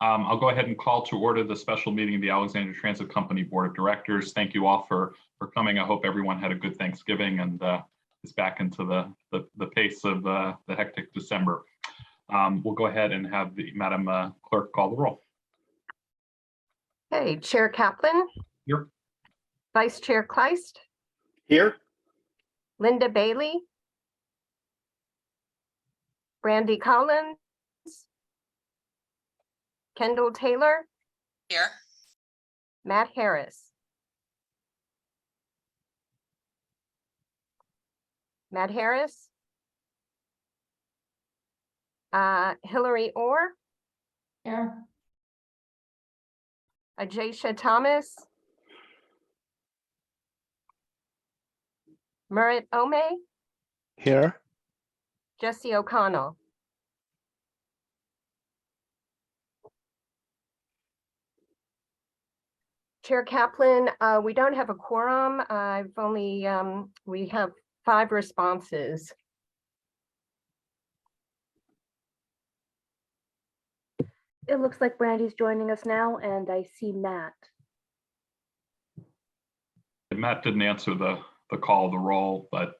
I'll go ahead and call to order the special meeting of the Alexandria Transit Company Board of Directors. Thank you all for coming. I hope everyone had a good Thanksgiving and is back into the pace of the hectic December. We'll go ahead and have the Madam Clerk call the roll. Okay, Chair Kaplan. Here. Vice Chair Kleist. Here. Linda Bailey. Brandy Collins. Kendall Taylor. Here. Matt Harris. Matt Harris. Hillary Orr. Here. Ajaysha Thomas. Murat Ome. Here. Jesse O'Connell. Chair Kaplan, we don't have a quorum. We have 5 responses. It looks like Brandy's joining us now, and I see Matt. Matt didn't answer the call of the roll, but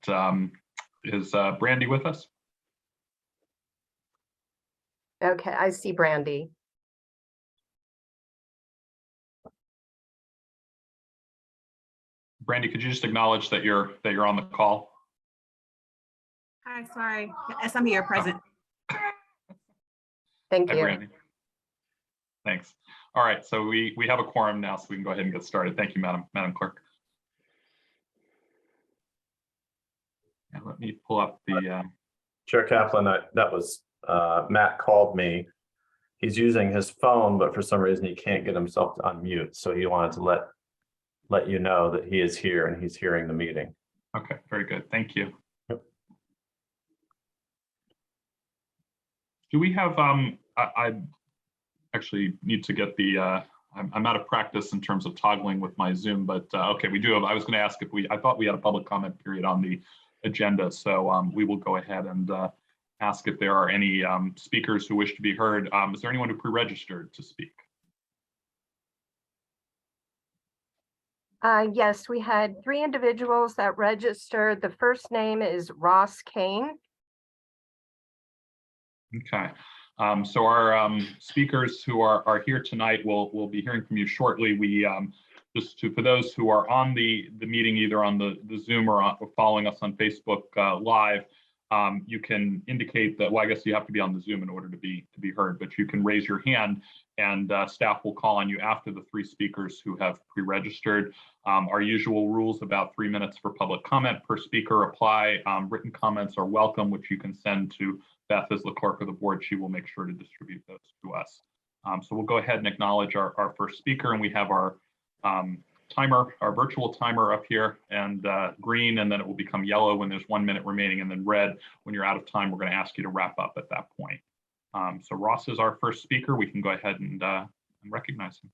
is Brandy with us? Okay, I see Brandy. Brandy, could you just acknowledge that you're on the call? Hi, sorry. Yes, I'm here, present. Thank Hi, you. Brandy. Thanks. All right, so we have a quorum now, so we can go ahead and get started. Thank you, Madam Clerk. And let me pull up the. Chair Kaplan, that was Matt called me. He's using his phone, but for some reason he can't get himself to unmute. So he wanted to let you know that he is here and he's hearing the meeting. Okay, very good. Thank you. Yep. Do we have I actually need to get the I'm out of practice in terms of toggling with my Zoom, but okay, we do have. I was going to ask if I thought we had a public comment period on the agenda, so we will go ahead and ask if there are any speakers who wish to be heard. Is there anyone who pre-registered to speak? Yes, we had 3 individuals that registered. The first name is Ross Kane. Okay. So our speakers who are here tonight, we'll be hearing from you shortly. We for those who are on the meeting, either on the Zoom or following us on Facebook Live, you can indicate that. Well, I guess you have to be on the Zoom in order to be heard, but you can raise your hand, and staff will call on you after the 3 speakers who have pre-registered. Our usual rules about 3 minutes for public comment per speaker apply. Written comments are welcome, which you can send to Beth as the clerk of the board. She will make sure to distribute those to us. So we'll go ahead and acknowledge our first speaker, and we have our timer, our virtual timer up here, and green, and then it will become yellow when there's 1 minute remaining, and then red when you're out of time. We're going to ask you to wrap up at that point. So Ross is our first speaker. We can go ahead and recognize him.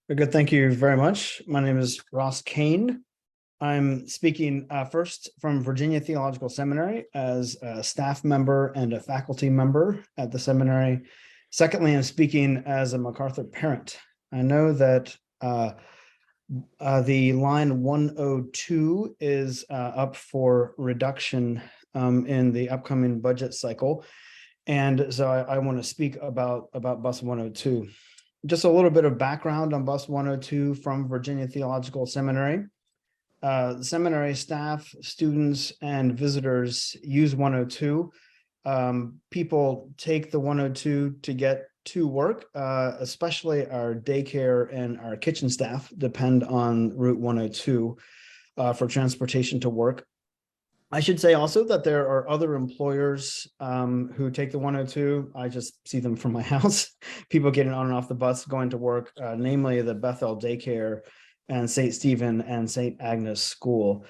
Very good. Thank you very much. My name is Ross Kane. I'm speaking first from Virginia Theological Seminary as a staff member and a faculty member at the seminary. Secondly, I'm speaking as a MacArthur parent. I know that the line 102 is up for reduction in the upcoming budget cycle. And so I want to speak about bus 102. Just a little bit of background on bus 102 from Virginia Theological Seminary. Seminary staff, students, and visitors use 102. People take the 102 to get to work, especially our daycare and our kitchen staff depend on Route 102 for transportation to work. I should say also that there are other employers who take the 102. I just see them from my house. People getting on and off the bus going to work, namely the Bethel Daycare and St. Stephen and St. Agnes School.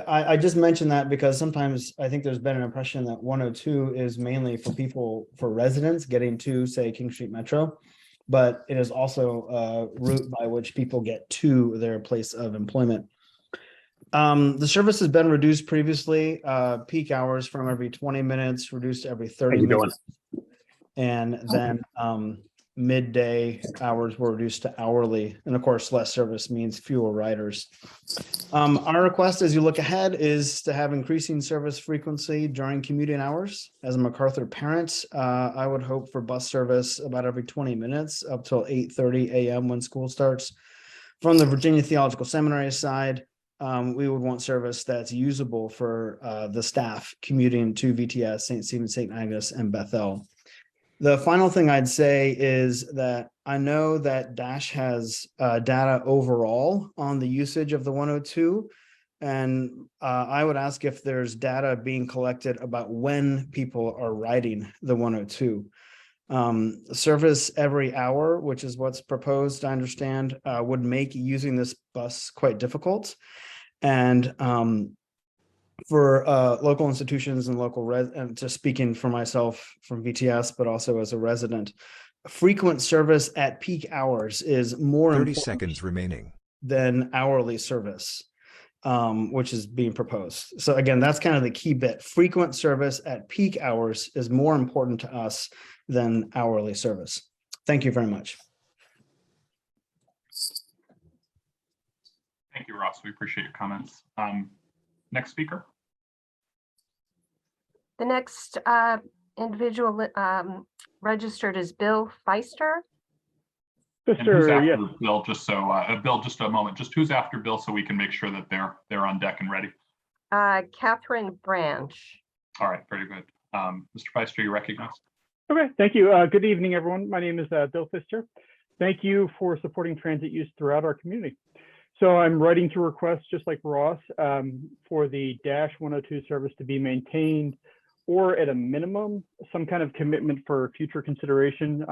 I just mentioned that because sometimes I think there's been an impression that 102 is mainly for people, for residents getting to, say, King Street Metro, but it is also a route by which people get to their place of employment. The service has been reduced previously, peak hours from every 20 minutes, reduced to every 30 minutes. And then midday hours were reduced to hourly. And of course, less service means fewer riders. Our request as you look ahead is to have increasing service frequency during commuting hours. As a MacArthur parent, I would hope for bus service about every 20 minutes up till 8:30 a.m. when school starts. From the Virginia Theological Seminary side, we would want service that's usable for the staff commuting to VTS, St. Stephen, St. Agnes, and Bethel. The final thing I'd say is that I know that Dash has data overall on the usage of the 102. And I would ask if there's data being collected about when people are riding the 102. Service every hour, which is what's proposed, I understand, would make using this bus quite difficult. And for local institutions and local and just speaking for myself from VTS, but also as a resident, frequent service at peak hours is more 30 important seconds remaining than hourly service, which is being proposed. So again, that's kind of the key bit. Frequent service at peak hours is more important to us than hourly service. Thank you very much. Thank you, Ross. We appreciate your comments. Next speaker. The next individual registered is Bill Feister. And who's after Bill, just so, Bill, just a moment, just who's after Bill so we can make sure that they're on deck and ready. Catherine Branch. All right, very good. Mr. Feister, you recognized. Okay, thank you. Good evening, everyone. My name is Bill Pfister. Thank you for supporting transit use throughout our community. So I'm writing to request, just like Ross, for the Dash 102 service to be maintained, or at a minimum, some kind of commitment for future consideration,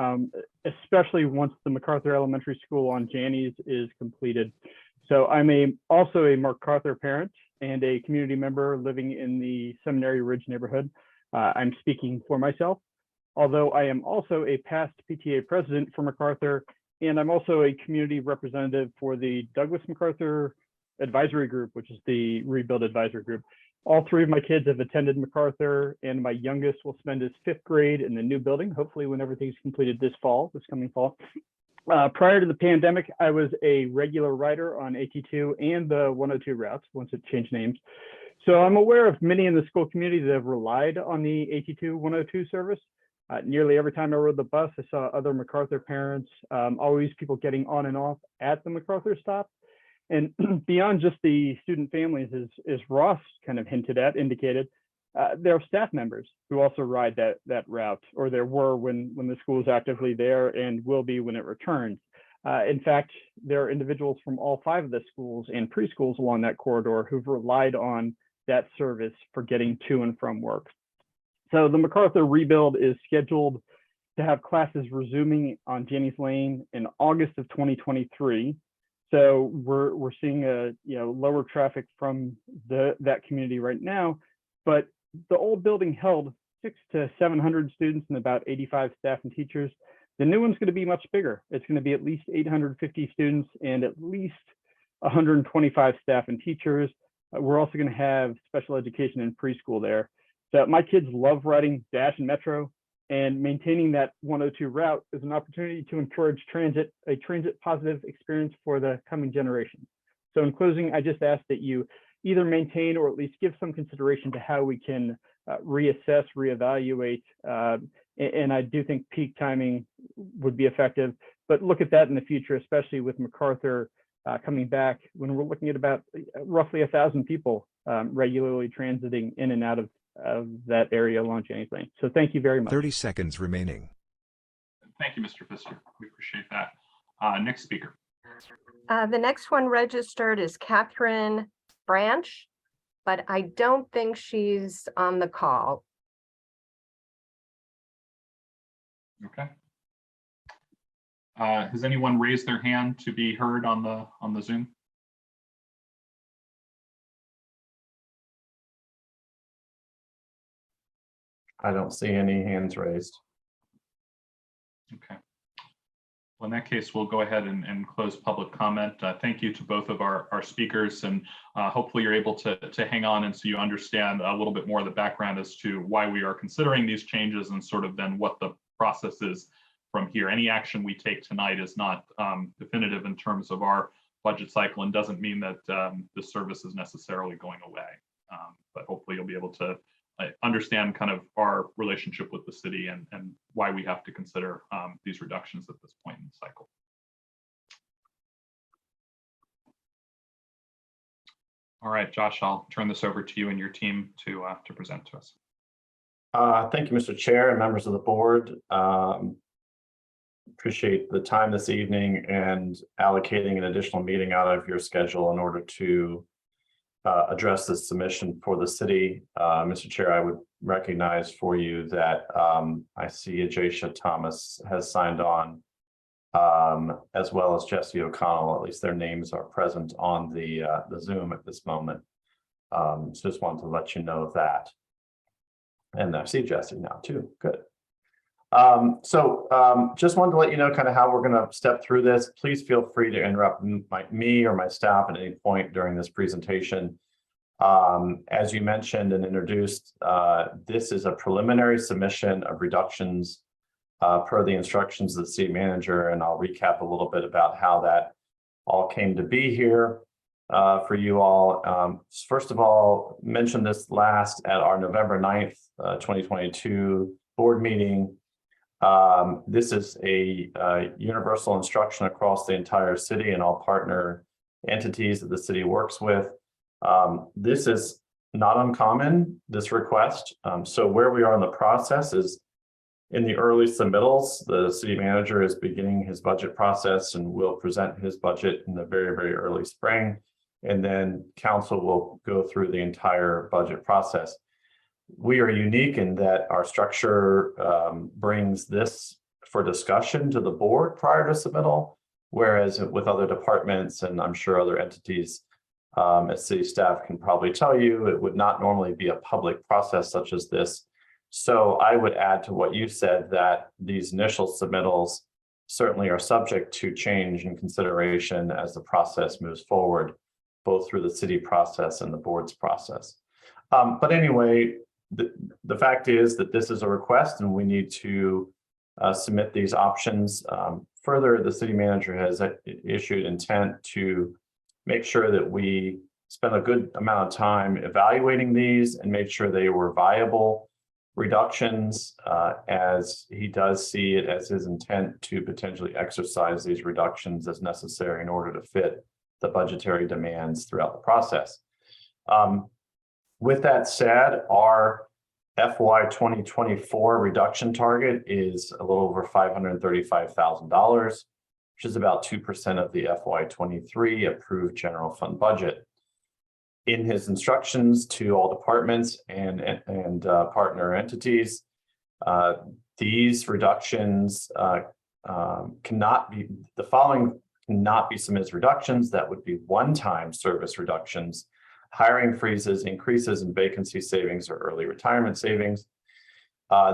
especially once the MacArthur Elementary School on Janney's is completed. So I'm also a MacArthur parent and a community member living in the Seminary Ridge neighborhood. I'm speaking for myself, although I am also a past PTA president for MacArthur, and I'm also a community representative for the Douglas MacArthur Advisory Group, which is the Rebuild Advisory Group. All three of my kids have attended MacArthur, and my youngest will spend his 5th grade in the new building, hopefully when everything's completed this coming fall. Prior to the pandemic, I was a regular rider on AT2 and the 102 routes once it changed names. So I'm aware of many in the school community that have relied on the AT2 102 service. Nearly every time I rode the bus, I saw other MacArthur parents, always people getting on and off at the MacArthur stop. And beyond just the student families, as Ross kind of indicated, there are staff members who also ride that route, or there were when the school is actively there and will be when it returns. In fact, there are individuals from all 5 of the schools and preschools along that corridor who've relied on that service for getting to and from work. So the MacArthur rebuild is scheduled to have classes resuming on Janney's Lane in August of 2023. So we're seeing a lower traffic from that community right now, but the old building held 600 to 700 students and about 85 staff and teachers. The new one's going to be much bigger. It's going to be at least 850 students and at least 125 staff and teachers. We're also going to have special education and preschool there. So my kids love riding Dash and Metro, and maintaining that 102 route is an opportunity to encourage a transit positive experience for the coming generation. So in closing, I just ask that you either maintain or at least give some consideration to how we can reassess, reevaluate, and I do think peak timing would be effective, but look at that in the future, especially with MacArthur coming back, when we're looking at about roughly 1,000 people regularly transiting in and out of that area along Janney's Lane. So thank you very much. 30 seconds remaining. Thank you, Mr. Pfister. We appreciate that. Next speaker. The next one registered is Catherine Branch, but I don't think she's on the call. Okay. Has anyone raised their hand to be heard on the Zoom? I don't see any hands raised. Okay. Well, in that case, we'll go ahead and close public comment. Thank you to both of our speakers, and hopefully you're able to hang on and so you understand a little bit more of the background as to why we are considering these changes and sort of then what the processes from here. Any action we take tonight is not definitive in terms of our budget cycle and doesn't mean that the service is necessarily going away. But hopefully you'll be able to understand kind of our relationship with the city and why we have to consider these reductions at this point in the cycle. All right, Josh, I'll turn this over to you and your team to present to us. Thank you, Mr. Chair and members of the board. Appreciate the time this evening and allocating an additional meeting out of your schedule in order to address this submission for the city. Mr. Chair, I would recognize for you that I see Ajacia Thomas has signed on, as well as Jesse O'Connell. At least their names are present on the Zoom at this moment. So just wanted to let you know of that. And I see Jesse now too. Good. Just wanted to let you know kind of how we're going to step through this. Please feel free to interrupt me or my staff at any point during this presentation. As you mentioned and introduced, this is a preliminary submission of reductions per the instructions of the city manager, and I'll recap a little bit about how that all came to be here for you all. First of all, mentioned this last at our November 9th, 2022 board meeting. This is a universal instruction across the entire city and all partner entities that the city works with. This is not uncommon, this request. So where we are in the process is in the early submittals. The city manager is beginning his budget process and will present his budget in the very, very early spring. And then council will go through the entire budget process. We are unique in that our structure brings this for discussion to the board prior to submittal, whereas with other departments, and I'm sure other entities, as city staff can probably tell you, it would not normally be a public process such as this. So I would add to what you said that these initial submittals certainly are subject to change and consideration as the process moves forward, both through the city process and the board's process. But anyway, the fact is that this is a request and we need to submit these options. Further, the city manager has issued intent to make sure that we spend a good amount of time evaluating these and make sure they were viable reductions, as he does see it as his intent to potentially exercise these reductions as necessary in order to fit the budgetary demands throughout the process. With that said, our FY 2024 reduction target is a little over $535,000, which is about 2% of the FY 23 approved general fund budget. In his instructions to all departments and partner entities, these reductions cannot be, the following cannot be submitted as reductions. That would be one-time service reductions, hiring freezes, increases in vacancy savings, or early retirement savings.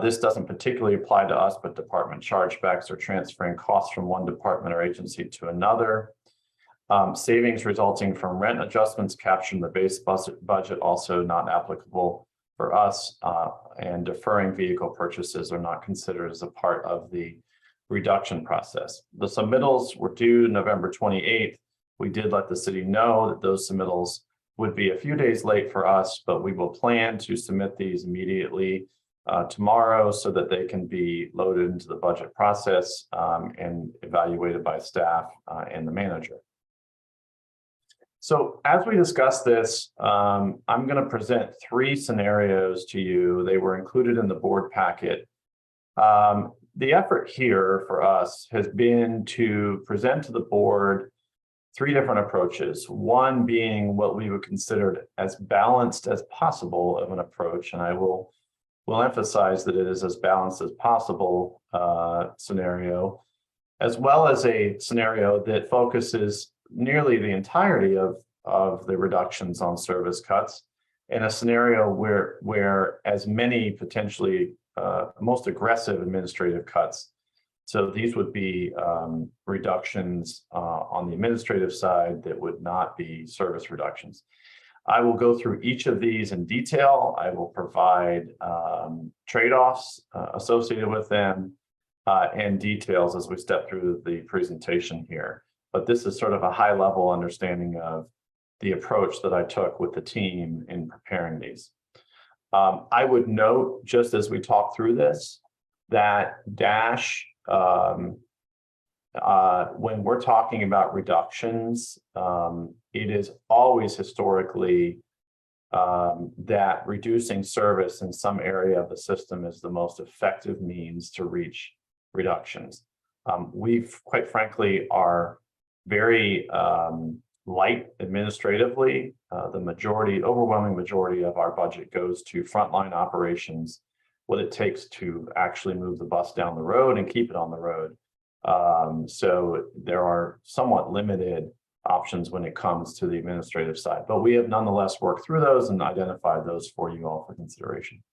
This doesn't particularly apply to us, but department chargebacks or transferring costs from one department or agency to another. Savings resulting from rent adjustments captured in the base budget, also not applicable for us, and deferring vehicle purchases are not considered as a part of the reduction process. The submittals were due November 28th. We did let the city know that those submittals would be a few days late for us, but we will plan to submit these immediately tomorrow so that they can be loaded into the budget process and evaluated by staff and the manager. So as we discuss this, I'm going to present three scenarios to you. They were included in the board packet. The effort here for us has been to present to the board three different approaches. One being what we would consider as balanced as possible of an approach, and I will emphasize that it is as balanced as possible scenario, as well as a scenario that focuses nearly the entirety of the reductions on service cuts, in a scenario where as many potentially most aggressive administrative cuts. So these would be reductions on the administrative side that would not be service reductions. I will go through each of these in detail. I will provide trade-offs associated with them, and details as we step through the presentation here. But this is sort of a high level understanding of the approach that I took with the team in preparing these. I would note, just as we talk through this, that DASH, when we're talking about reductions, it is always historically that reducing service in some area of the system is the most effective means to reach reductions. We, quite frankly, are very light administratively. The overwhelming majority of our budget goes to frontline operations, what it takes to actually move the bus down the road and keep it on the road. So there are somewhat limited options when it comes to the administrative side, but we have nonetheless worked through those and identified those for you all for consideration.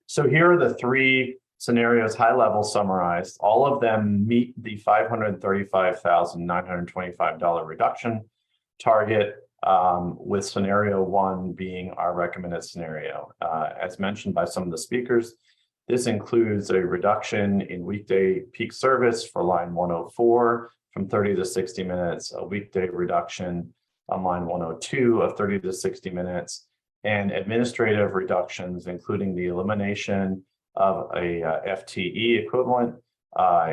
So here are the three scenarios, high level summarized. All of them meet the $535,925 reduction target, with scenario one being our recommended scenario. As mentioned by some of the speakers, this includes a reduction in weekday peak service for line 104 from 30 to 60 minutes, a weekday reduction on line 102 of 30 to 60 minutes, and administrative reductions, including the elimination of a FTE equivalent,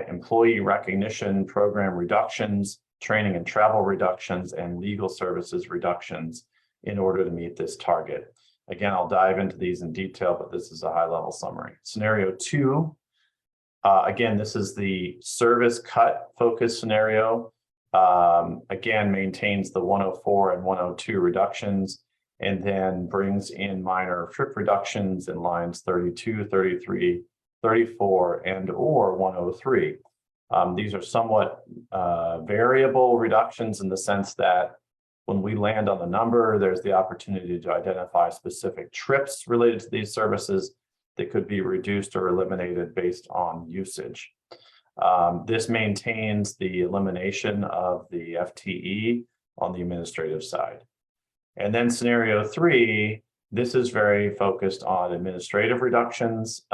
employee recognition program reductions, training and travel reductions, and legal services reductions in order to meet this target. Again, I'll dive into these in detail, but this is a high-level summary. Scenario two, again, this is the service cut focus scenario. Again, maintains the 104 and 102 reductions, and then brings in minor trip reductions in lines 32, 33, 34, and or 103. These are somewhat variable reductions in the sense that when we land on the number, there's the opportunity to identify specific trips related to these services that could be reduced or eliminated based on usage. This maintains the elimination of the FTE on the administrative side. And then scenario three, this is very focused on administrative reductions.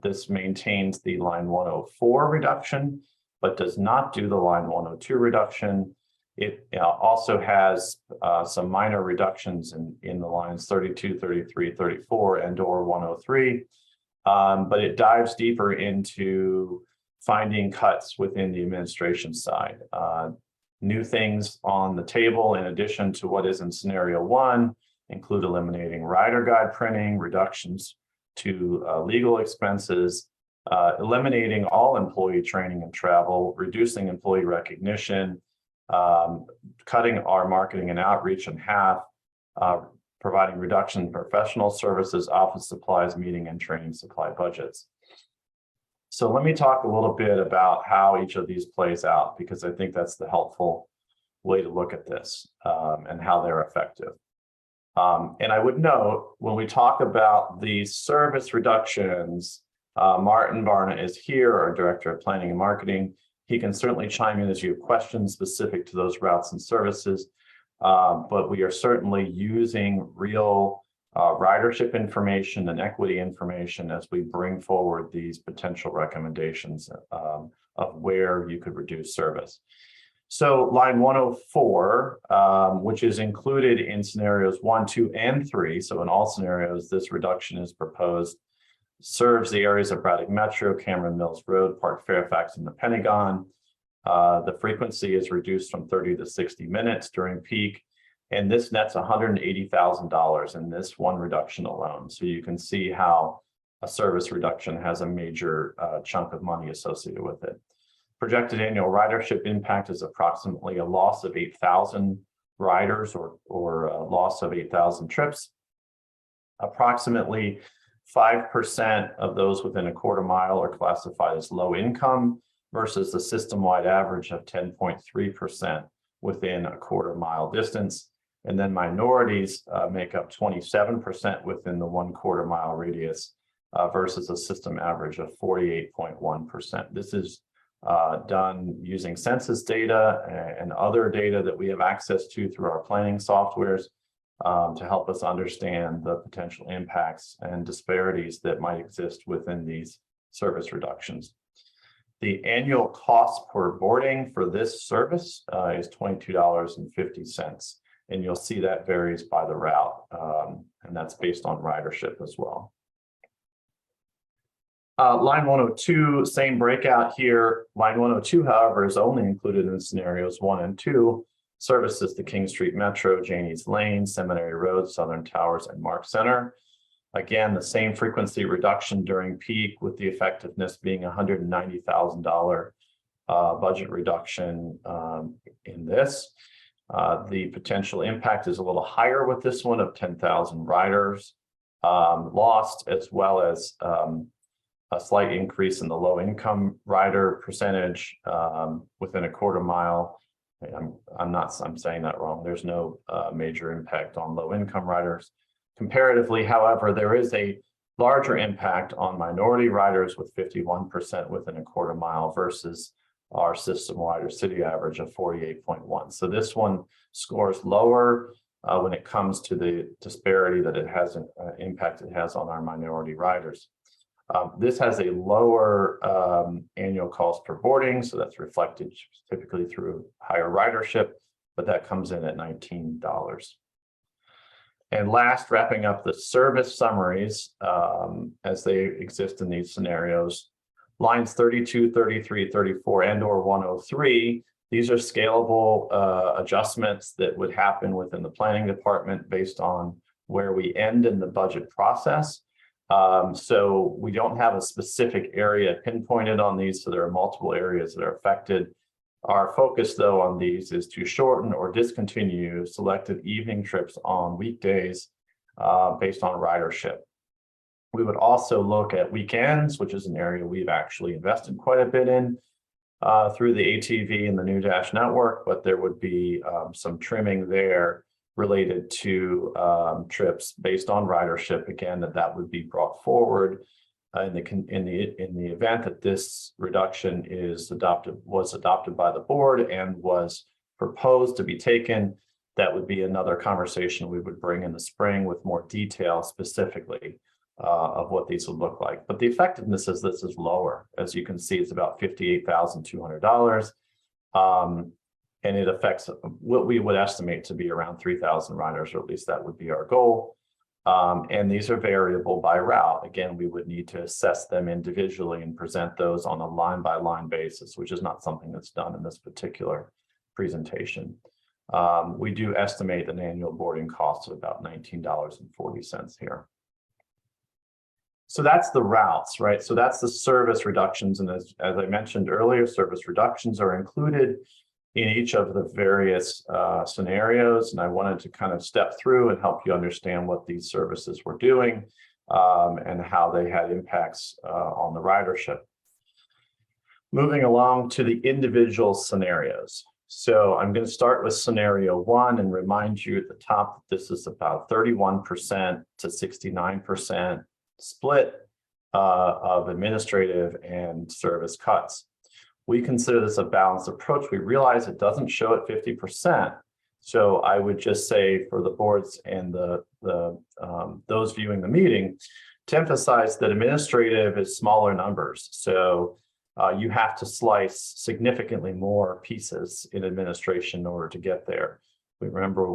This maintains the line 104 reduction, but does not do the line 102 reduction. It also has some minor reductions in the lines 32, 33, 34, and or 103, but it dives deeper into finding cuts within the administration side. New things on the table, in addition to what is in scenario one, include eliminating rider guide printing, reductions to legal expenses, eliminating all employee training and travel, reducing employee recognition, cutting our marketing and outreach in half, providing reduction in professional services, office supplies, meeting and training supply budgets. So let me talk a little bit about how each of these plays out, because I think that's the helpful way to look at this and how they're effective. And I would note, when we talk about the service reductions, Martin Barna is here, our Director of Planning and Marketing. He can certainly chime in as you have questions specific to those routes and services, but we are certainly using real ridership information and equity information as we bring forward these potential recommendations of where you could reduce service. So line 104, which is included in scenarios 1, 2, and 3. So in all scenarios, this reduction is proposed, serves the areas of Braddock Metro, Cameron Mills Road, Park Fairfax, and the Pentagon. The frequency is reduced from 30 to 60 minutes during peak. And this nets $180,000 in this one reduction alone. So you can see how a service reduction has a major chunk of money associated with it. Projected annual ridership impact is approximately a loss of 8,000 riders or a loss of 8,000 trips. Approximately 5% of those within a quarter mile are classified as low income versus the system-wide average of 10.3% within a quarter mile distance. And then minorities make up 27% within the 1/4 mile radius versus a system average of 48.1%. This is done using census data and other data that we have access to through our planning softwares to help us understand the potential impacts and disparities that might exist within these service reductions. The annual cost per boarding for this service is $22.50. And you'll see that varies by the route. And that's based on ridership as well. Line 102, same breakout here. Line 102, however, is only included in scenarios 1 and 2. Services the King Street Metro, Janie's Lane, Seminary Road, Southern Towers, and Mark Center. Again, the same frequency reduction during peak, with the effectiveness being $190,000 budget reduction in this. The potential impact is a little higher with this one of 10,000 riders lost, as well as a slight increase in the low income rider percentage within a quarter mile. I'm saying that wrong. There's no major impact on low income riders. Comparatively, however, there is a larger impact on minority riders, with 51% within a quarter mile versus our system-wide or city average of 48.1. So this one scores lower when it comes to the disparity that it has an impact it has on our minority riders. This has a lower annual cost per boarding, so that's reflected typically through higher ridership, but that comes in at $19. And last, wrapping up the service summaries as they exist in these scenarios, lines 32, 33, 34, and or 103, these are scalable adjustments that would happen within the planning department based on where we end in the budget process. So we don't have a specific area pinpointed on these, so there are multiple areas that are affected. Our focus, though, on these is to shorten or discontinue selected evening trips on weekdays based on ridership. We would also look at weekends, which is an area we've actually invested quite a bit in through the ATV and the New Dash network, but there would be some trimming there related to trips based on ridership. Again, that would be brought forward in the event that this reduction was adopted by the board and was proposed to be taken. That would be another conversation we would bring in the spring with more detail specifically of what these would look like. But the effectiveness of this is lower. As you can see, it's about $58,200. And it affects what we would estimate to be around 3,000 riders, or at least that would be our goal. And these are variable by route. Again, we would need to assess them individually and present those on a line-by-line basis, which is not something that's done in this particular presentation. We do estimate an annual boarding cost of about $19.40 here. So that's the routes, right? So that's the service reductions. And as I mentioned earlier, service reductions are included in each of the various scenarios. And I wanted to kind of step through and help you understand what these services were doing and how they had impacts on the ridership. Moving along to the individual scenarios. So I'm going to start with scenario 1 and remind you at the top that this is about 31% to 69% split of administrative and service cuts. We consider this a balanced approach. We realize it doesn't show at 50%. So I would just say for the boards and those viewing the meeting to emphasize that administrative is smaller numbers. So you have to slice significantly more pieces in administration in order to get there. Remember,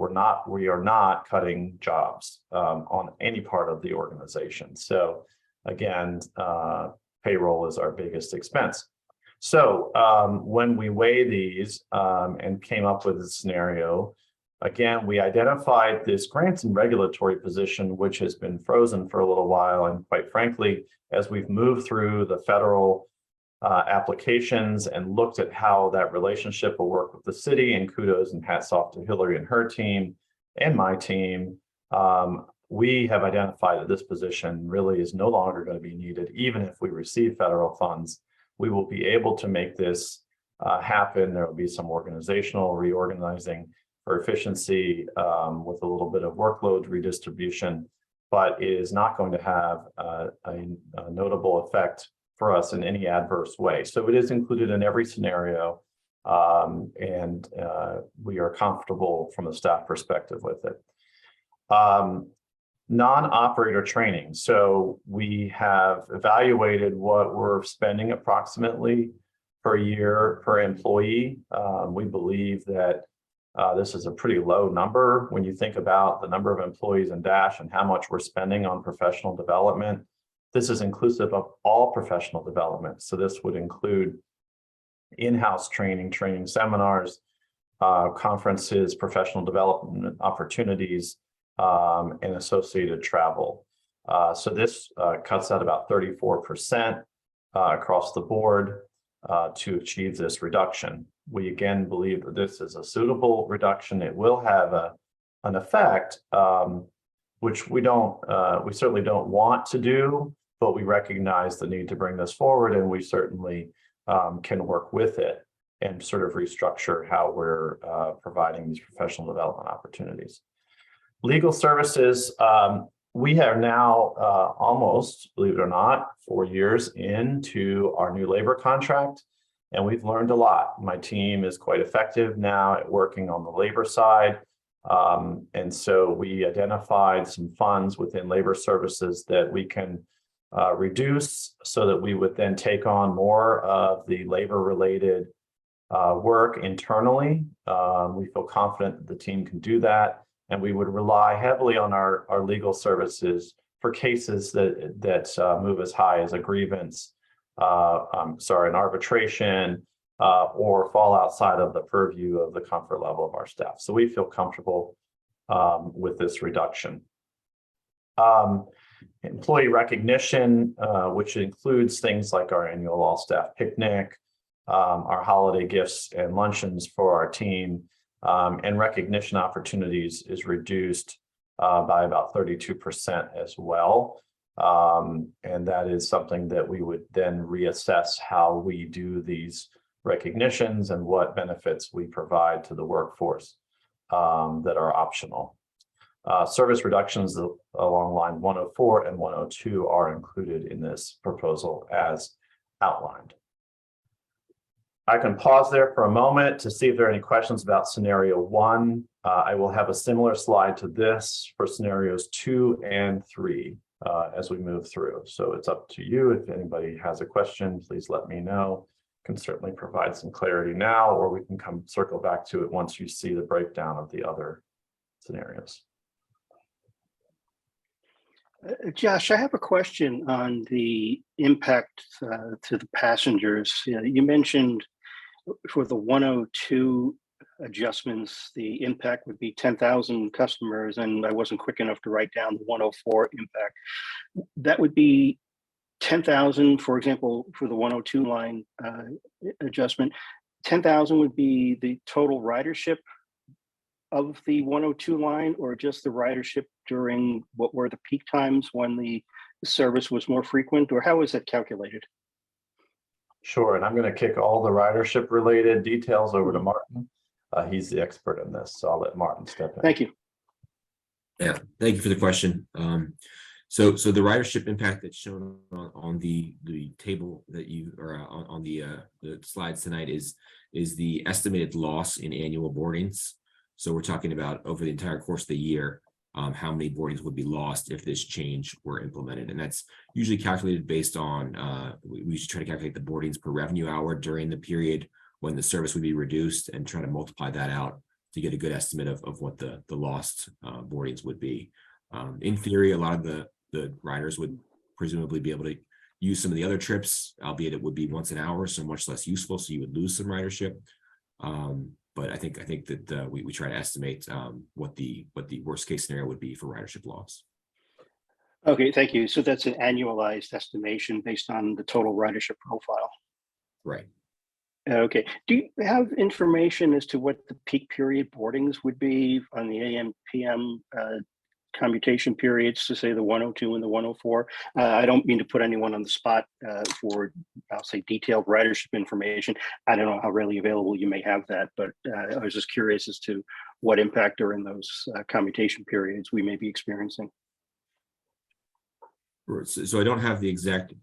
we are not cutting jobs on any part of the organization. So again, payroll is our biggest expense. So when we weigh these and came up with a scenario, again, we identified this grants and regulatory position, which has been frozen for a little while. And quite frankly, as we've moved through the federal applications and looked at how that relationship will work with the city, and kudos and hats off to Hillary and her team and my team, we have identified that this position really is no longer going to be needed. Even if we receive federal funds, we will be able to make this happen. There will be some organizational reorganizing for efficiency with a little bit of workload redistribution, but it is not going to have a notable effect for us in any adverse way. So it is included in every scenario, and we are comfortable from a staff perspective with it. Non-operator training. So we have evaluated what we're spending approximately per year per employee. We believe that this is a pretty low number when you think about the number of employees in Dash and how much we're spending on professional development. This is inclusive of all professional development. So this would include in-house training, training seminars, conferences, professional development opportunities, and associated travel. So this cuts out about 34% across the board to achieve this reduction. We again believe that this is a suitable reduction. It will have an effect, which we certainly don't want to do, but we recognize the need to bring this forward, and we certainly can work with it and sort of restructure how we're providing these professional development opportunities. Legal services, we are now almost, believe it or not, 4 years into our new labor contract, and we've learned a lot. My team is quite effective now at working on the labor side. And so we identified some funds within labor services that we can reduce so that we would then take on more of the labor-related work internally. We feel confident that the team can do that, and we would rely heavily on our legal services for cases that move as high as a grievance, an arbitration, or fall outside of the purview of the comfort level of our staff. So we feel comfortable with this reduction. Employee recognition, which includes things like our annual all-staff picnic, our holiday gifts and luncheons for our team, and recognition opportunities is reduced by about 32% as well. And that is something that we would then reassess how we do these recognitions and what benefits we provide to the workforce that are optional. Service reductions along line 104 and 102 are included in this proposal as outlined. I can pause there for a moment to see if there are any questions about scenario 1. I will have a similar slide to this for scenarios 2 and 3 as we move through. So it's up to you. If anybody has a question, please let me know. Can certainly provide some clarity now, or we can circle back to it once you see the breakdown of the other scenarios. Josh, I have a question on the impact to the passengers. You mentioned for the 102 adjustments, the impact would be 10,000 customers, and I wasn't quick enough to write down the 104 impact. That would be 10,000, for example, for the 102 line adjustment. 10,000 would be the total ridership of the 102 line, or just the ridership during what were the peak times when the service was more frequent, or how is that calculated? Sure, and I'm going to kick all the ridership related details over to Martin. He's the expert in this, so I'll let Martin step in. Thank you. Yeah, thank you for the question. So the ridership impact that's shown on the table that you are on the slides tonight is the estimated loss in annual boardings. So we're talking about over the entire course of the year, how many boardings would be lost if this change were implemented. And that's usually calculated based on, we should try to calculate the boardings per revenue hour during the period when the service would be reduced and try to multiply that out to get a good estimate of what the lost boardings would be. In theory, a lot of the riders would presumably be able to use some of the other trips, albeit it would be once an hour, so much less useful, so you would lose some ridership. But I think that we try to estimate what the worst case scenario would be for ridership loss. Okay, thank you. So that's an annualized estimation based on the total ridership profile. Right. Okay. Do you have information as to what the peak period boardings would be on the AM, PM commutation periods, to say the 102 and the 104? I don't mean to put anyone on the spot for, I'll say, detailed ridership information. I don't know how readily available you may have that, but I was just curious as to what impact during those commutation periods we may be experiencing. So I don't have the exact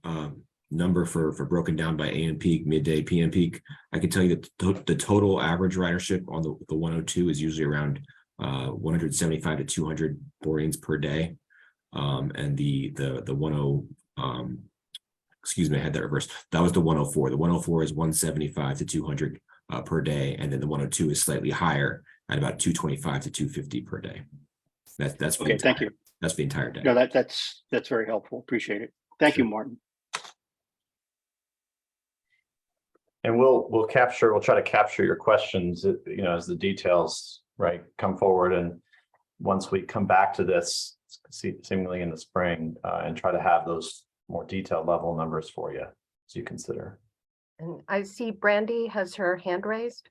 number for broken down by AM peak, midday, PM peak. I can tell you that the total average ridership on the 102 is usually around 175 to 200 boardings per day, and the excuse me, I had that reversed. That was the 104. The 104 is 175 to 200 per day, and then the 102 is slightly higher at about 225 to 250 per day. That's for the Okay, thank entire- you. That's the entire day. No, that's very helpful. Appreciate it. Thank you, Martin. And we'll try to capture your questions, you know, as the details, right, come forward. And once we come back to this, seemingly in the spring, and try to have those more detailed level numbers for you as you consider. And I see Brandy has her hand raised.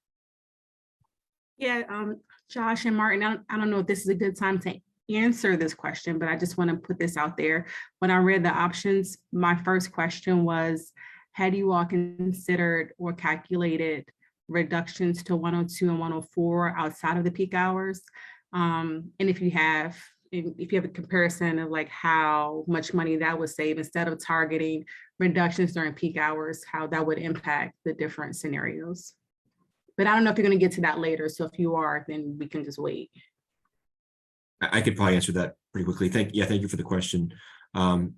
Yeah, Josh and Martin, I don't know if this is a good time to answer this question, but I just want to put this out there. When I read the options, my first question was, had you all considered or calculated reductions to 102 and 104 outside of the peak hours? And if you have a comparison of like how much money that would save instead of targeting reductions during peak hours, how that would impact the different scenarios. But I don't know if you're going to get to that later. So if you are, then we can just wait. I could probably answer that pretty quickly. Thank you for the question.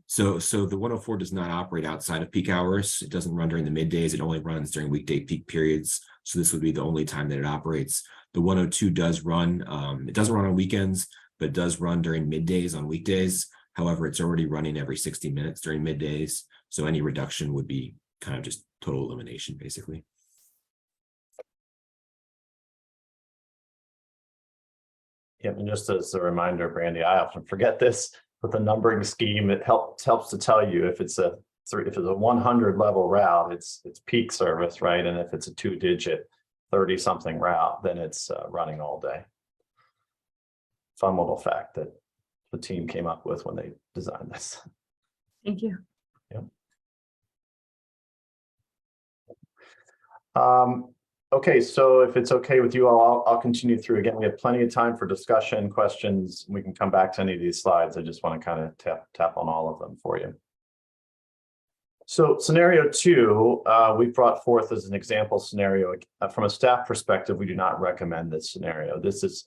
So the 104 does not operate outside of peak hours. It doesn't run during the middays. It only runs during weekday peak periods. So this would be the only time that it operates. The 102 does run. It doesn't run on weekends, but does run during middays on weekdays. However, it's already running every 60 minutes during middays. So any reduction would be kind of just total elimination, basically. Yeah, and just as a reminder, Brandy, I often forget this, but the numbering scheme, it helps to tell you if it's a 100 level route, it's peak service, right? And if it's a 2-digit 30 something route, then it's running all day. Fun little fact that the team came up with when they designed this. Thank you. Yep. Okay, so if it's okay with you all, I'll continue through. Again, we have plenty of time for discussion, questions. We can come back to any of these slides. I just want to kind of tap on all of them for you. So scenario 2, we brought forth as an example scenario. From a staff perspective, we do not recommend this scenario. This is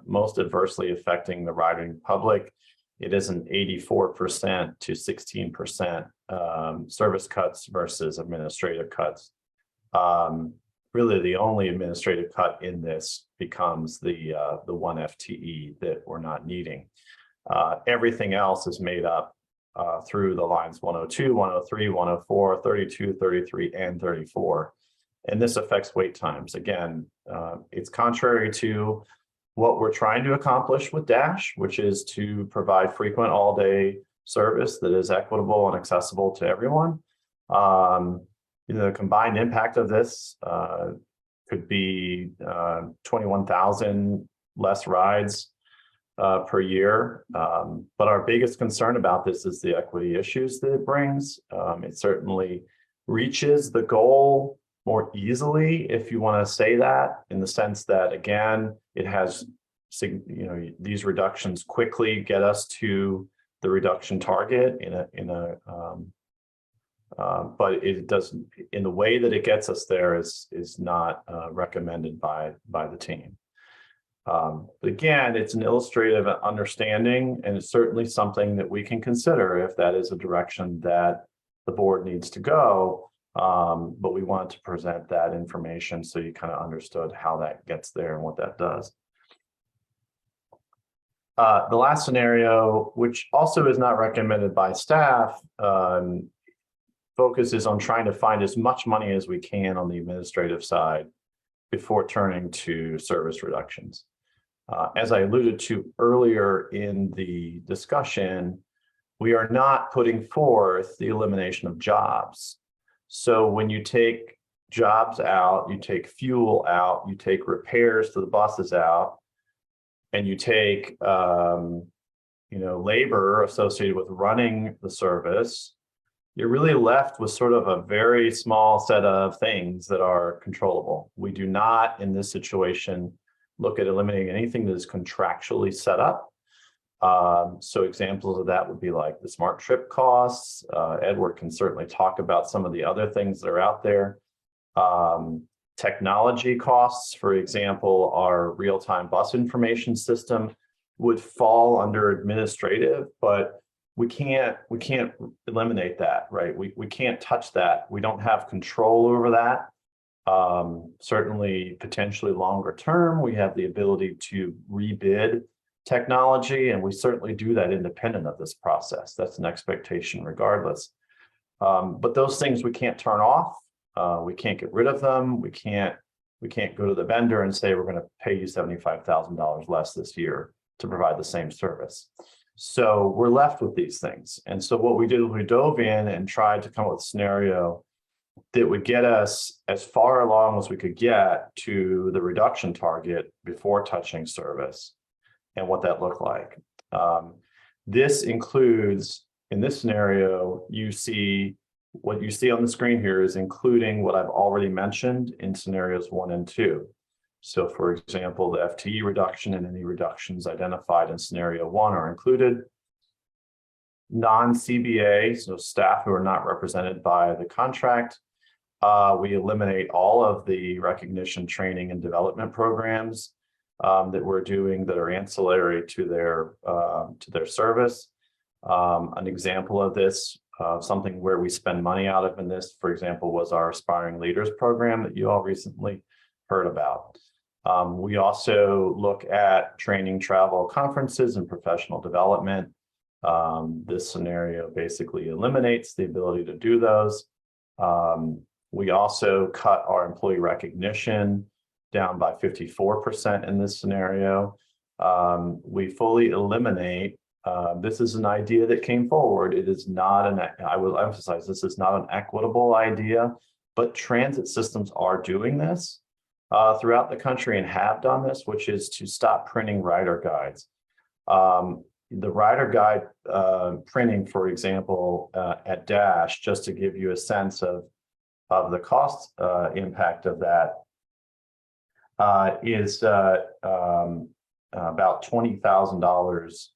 most adversely affecting the riding public. It is an 84% to 16% service cuts versus administrative cuts. Really, the only administrative cut in this becomes the 1 FTE that we're not needing. Everything else is made up through the lines 102, 103, 104, 32, 33, and 34. And this affects wait times. Again, it's contrary to what we're trying to accomplish with Dash, which is to provide frequent all-day service that is equitable and accessible to everyone. The combined impact of this could be 21,000 less rides per year. But our biggest concern about this is the equity issues that it brings. It certainly reaches the goal more easily, if you want to say that, in the sense that, again, it has, these reductions quickly get us to the reduction target but it doesn't, in the way that it gets us there is not recommended by the team. But again, it's an illustrative understanding, and it's certainly something that we can consider if that is a direction that the board needs to go. But we wanted to present that information so you kind of understood how that gets there and what that does. The last scenario, which also is not recommended by staff, focuses on trying to find as much money as we can on the administrative side before turning to service reductions. As I alluded to earlier in the discussion, we are not putting forth the elimination of jobs. So when you take jobs out, you take fuel out, you take repairs to the buses out, and you take labor associated with running the service, you're really left with sort of a very small set of things that are controllable. We do not, in this situation, look at eliminating anything that is contractually set up. So examples of that would be like the smart trip costs. Edward can certainly talk about some of the other things that are out there. Technology costs, for example, our real-time bus information system would fall under administrative, but we can't eliminate that, right? We can't touch that. We don't have control over that. Certainly, potentially longer term, we have the ability to rebid technology, and we certainly do that independent of this process. That's an expectation regardless. But those things we can't turn off. We can't get rid of them. We can't go to the vendor and say, we're going to pay you $75,000 less this year to provide the same service. So we're left with these things. And so what we did was we dove in and tried to come up with a scenario that would get us as far along as we could get to the reduction target before touching service and what that looked like. This includes, in this scenario, what you see on the screen here is including what I've already mentioned in scenarios 1 and 2. So for example, the FTE reduction and any reductions identified in scenario 1 are included. Non-CBA, so staff who are not represented by the contract, we eliminate all of the recognition, training, and development programs that we're doing that are ancillary to their service. An example of this, something where we spend money out of in this, for example, was our Aspiring Leaders program that you all recently heard about. We also look at training, travel, conferences, and professional development. This scenario basically eliminates the ability to do those. We also cut our employee recognition down by 54% in this scenario. We fully eliminate, this is an idea that came forward. It is not I will emphasize, this is not an equitable idea, but transit systems are doing this throughout the country and have done this, which is to stop printing rider guides. The rider guide printing, for example, at Dash, just to give you a sense of the cost impact of that, is about $20,000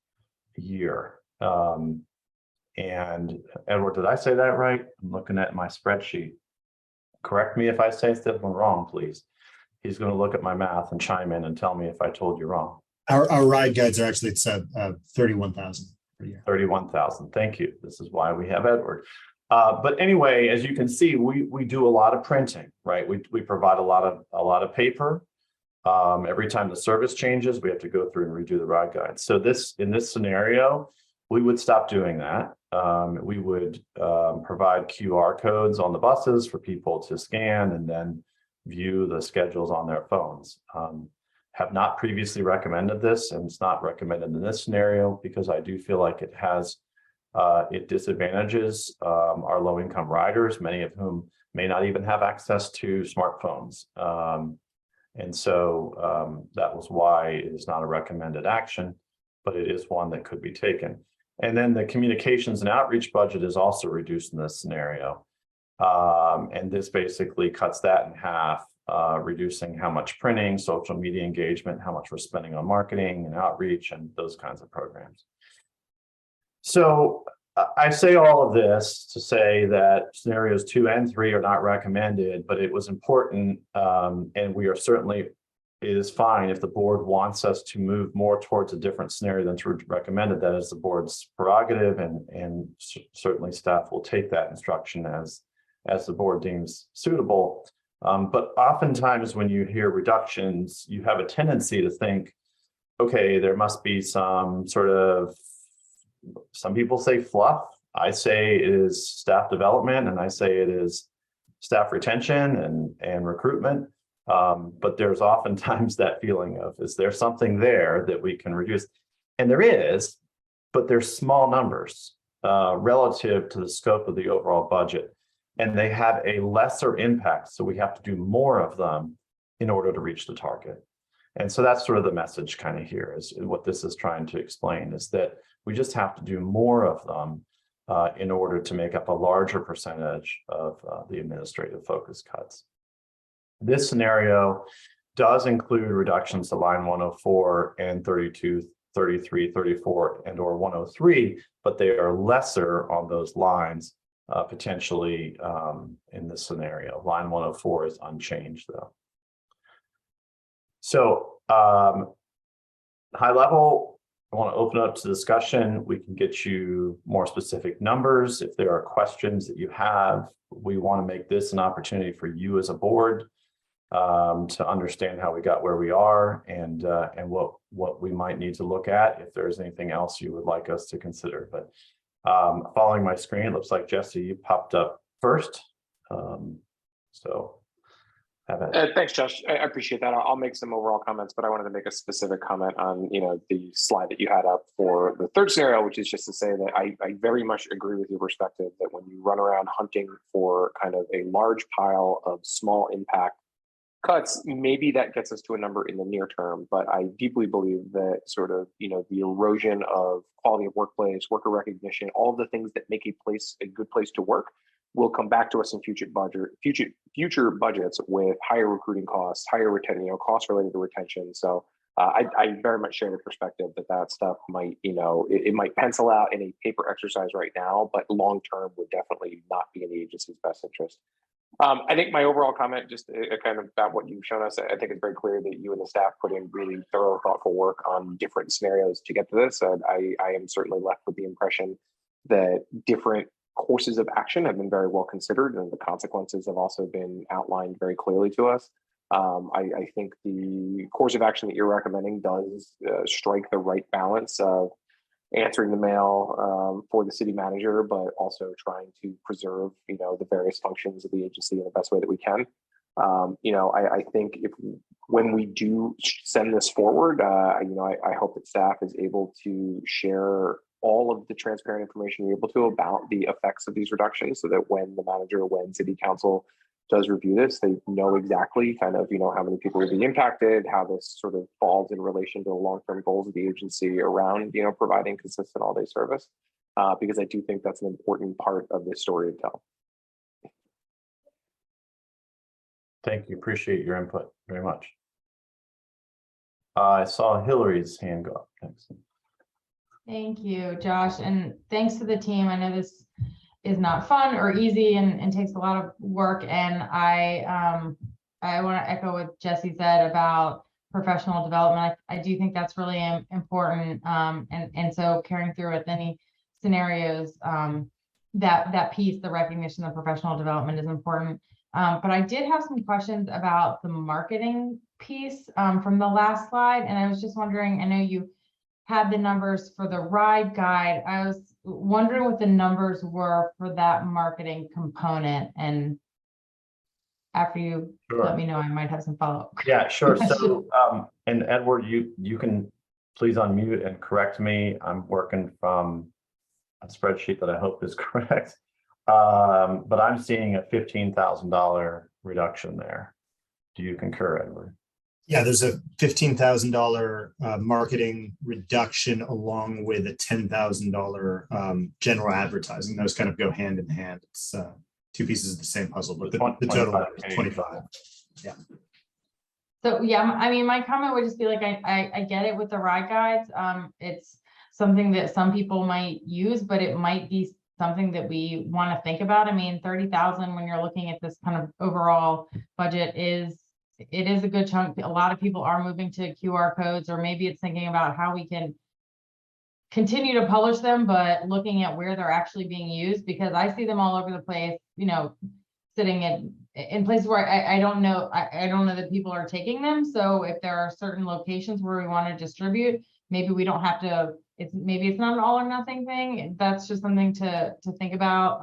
a year. And Edward, did I say that right? I'm looking at my spreadsheet. Correct me if I say something wrong, please. He's going to look at my math and chime in and tell me if I told you wrong. Our ride guides are actually, it's 31,000 per year. 31,000. Thank you. This is why we have Edward. But anyway, as you can see, we do a lot of printing, right? We provide a lot of paper. Every time the service changes, we have to go through and redo the ride guide. So in this scenario, we would stop doing that. We would provide QR codes on the buses for people to scan and then view the schedules on their phones. Have not previously recommended this, and it's not recommended in this scenario because I do feel like it disadvantages our low-income riders, many of whom may not even have access to smartphones. And so that was why it is not a recommended action, but it is one that could be taken. And then the communications and outreach budget is also reduced in this scenario. And this basically cuts that in half, reducing how much printing, social media engagement, how much we're spending on marketing and outreach and those kinds of programs. So I say all of this to say that scenarios 2 and 3 are not recommended, but it was important, and we are certainly, it is fine if the board wants us to move more towards a different scenario than recommended. That is the board's prerogative, and certainly staff will take that instruction as the board deems suitable. But oftentimes when you hear reductions, you have a tendency to think, okay, there must be some sort of, some people say fluff. I say it is staff development, and I say it is staff retention and recruitment. But there's oftentimes that feeling of, is there something there that we can reduce? And there is, but there's small numbers relative to the scope of the overall budget. And they have a lesser impact. So we have to do more of them in order to reach the target. And so that's sort of the message kind of here is what this is trying to explain, is that we just have to do more of them in order to make up a larger percentage of the administrative focus cuts. This scenario does include reductions to line 104 and 32, 33, 34, and or 103, but they are lesser on those lines potentially in this scenario. Line 104 is unchanged though. So high level, I want to open up to discussion. We can get you more specific numbers. If there are questions that you have, we want to make this an opportunity for you as a board to understand how we got where we are and what we might need to look at if there's anything else you would like us to consider. But following my screen, it looks like Jesse, you popped up first. So have it. Thanks, Josh. I appreciate that. I'll make some overall comments, but I wanted to make a specific comment on, the slide that you had up for the third scenario, which is just to say that I very much agree with your perspective that when you run around hunting for kind of a large pile of small impact cuts, maybe that gets us to a number in the near term. But I deeply believe that sort of, the erosion of quality of workplace, worker recognition, all of the things that make a good place to work will come back to us in future budgets with higher recruiting costs, higher retention, costs related to retention. So I very much share the perspective that stuff might, it might pencil out in a paper exercise right now, but long term would definitely not be in the agency's best interest. I think my overall comment, just kind of about what you've shown us, I think it's very clear that you and the staff put in really thorough, thoughtful work on different scenarios to get to this. And I am certainly left with the impression that different courses of action have been very well considered, and the consequences have also been outlined very clearly to us. I think the course of action that you're recommending does strike the right balance of answering the mail for the city manager, but also trying to preserve, the various functions of the agency in the best way that we can. I think when we do send this forward, I hope that staff is able to share all of the transparent information you're able to about the effects of these reductions, so that when the manager, when city council does review this, they know exactly kind of, how many people will be impacted, how this sort of falls in relation to the long-term goals of the agency around, providing consistent all-day service, because I do think that's an important part of this story to tell. Thank you. Appreciate your input very much. I saw Hillary's hand go up. Thanks. Thank you, Josh, and thanks to the team. I know this is not fun or easy and takes a lot of work, and I want to echo what Jesse said about professional development. I do think that's really important, and so carrying through with any scenarios, that piece, the recognition of professional development, is important. But I did have some questions about the marketing piece from the last slide, and I was just wondering, I know you had the numbers for the ride guide. I was wondering what the numbers were for that marketing component, and after you let me know, I might have some follow-up. Yeah, sure. So, and Edward, you can please unmute and correct me. I'm working from a spreadsheet that I hope is correct. But I'm seeing a $15,000 reduction there. Do you concur, Edward? Yeah, there's a $15,000 marketing reduction along with a $10,000 general advertising. Those kind of go hand in hand. It's two pieces of the same puzzle, but the total is 25. Yeah. So yeah, I mean, my comment would just be like, I get it with the ride guides. It's something that some people might use, but it might be something that we want to think about. I mean, 30,000 when you're looking at this kind of overall budget is a good chunk. A lot of people are moving to QR codes, or maybe it's thinking about how we can continue to publish them, but looking at where they're actually being used, because I see them all over the place, sitting in places where I don't know. I don't know that people are taking them. So if there are certain locations where we want to distribute, maybe we don't have to, maybe it's not an all or nothing thing. That's just something to think about.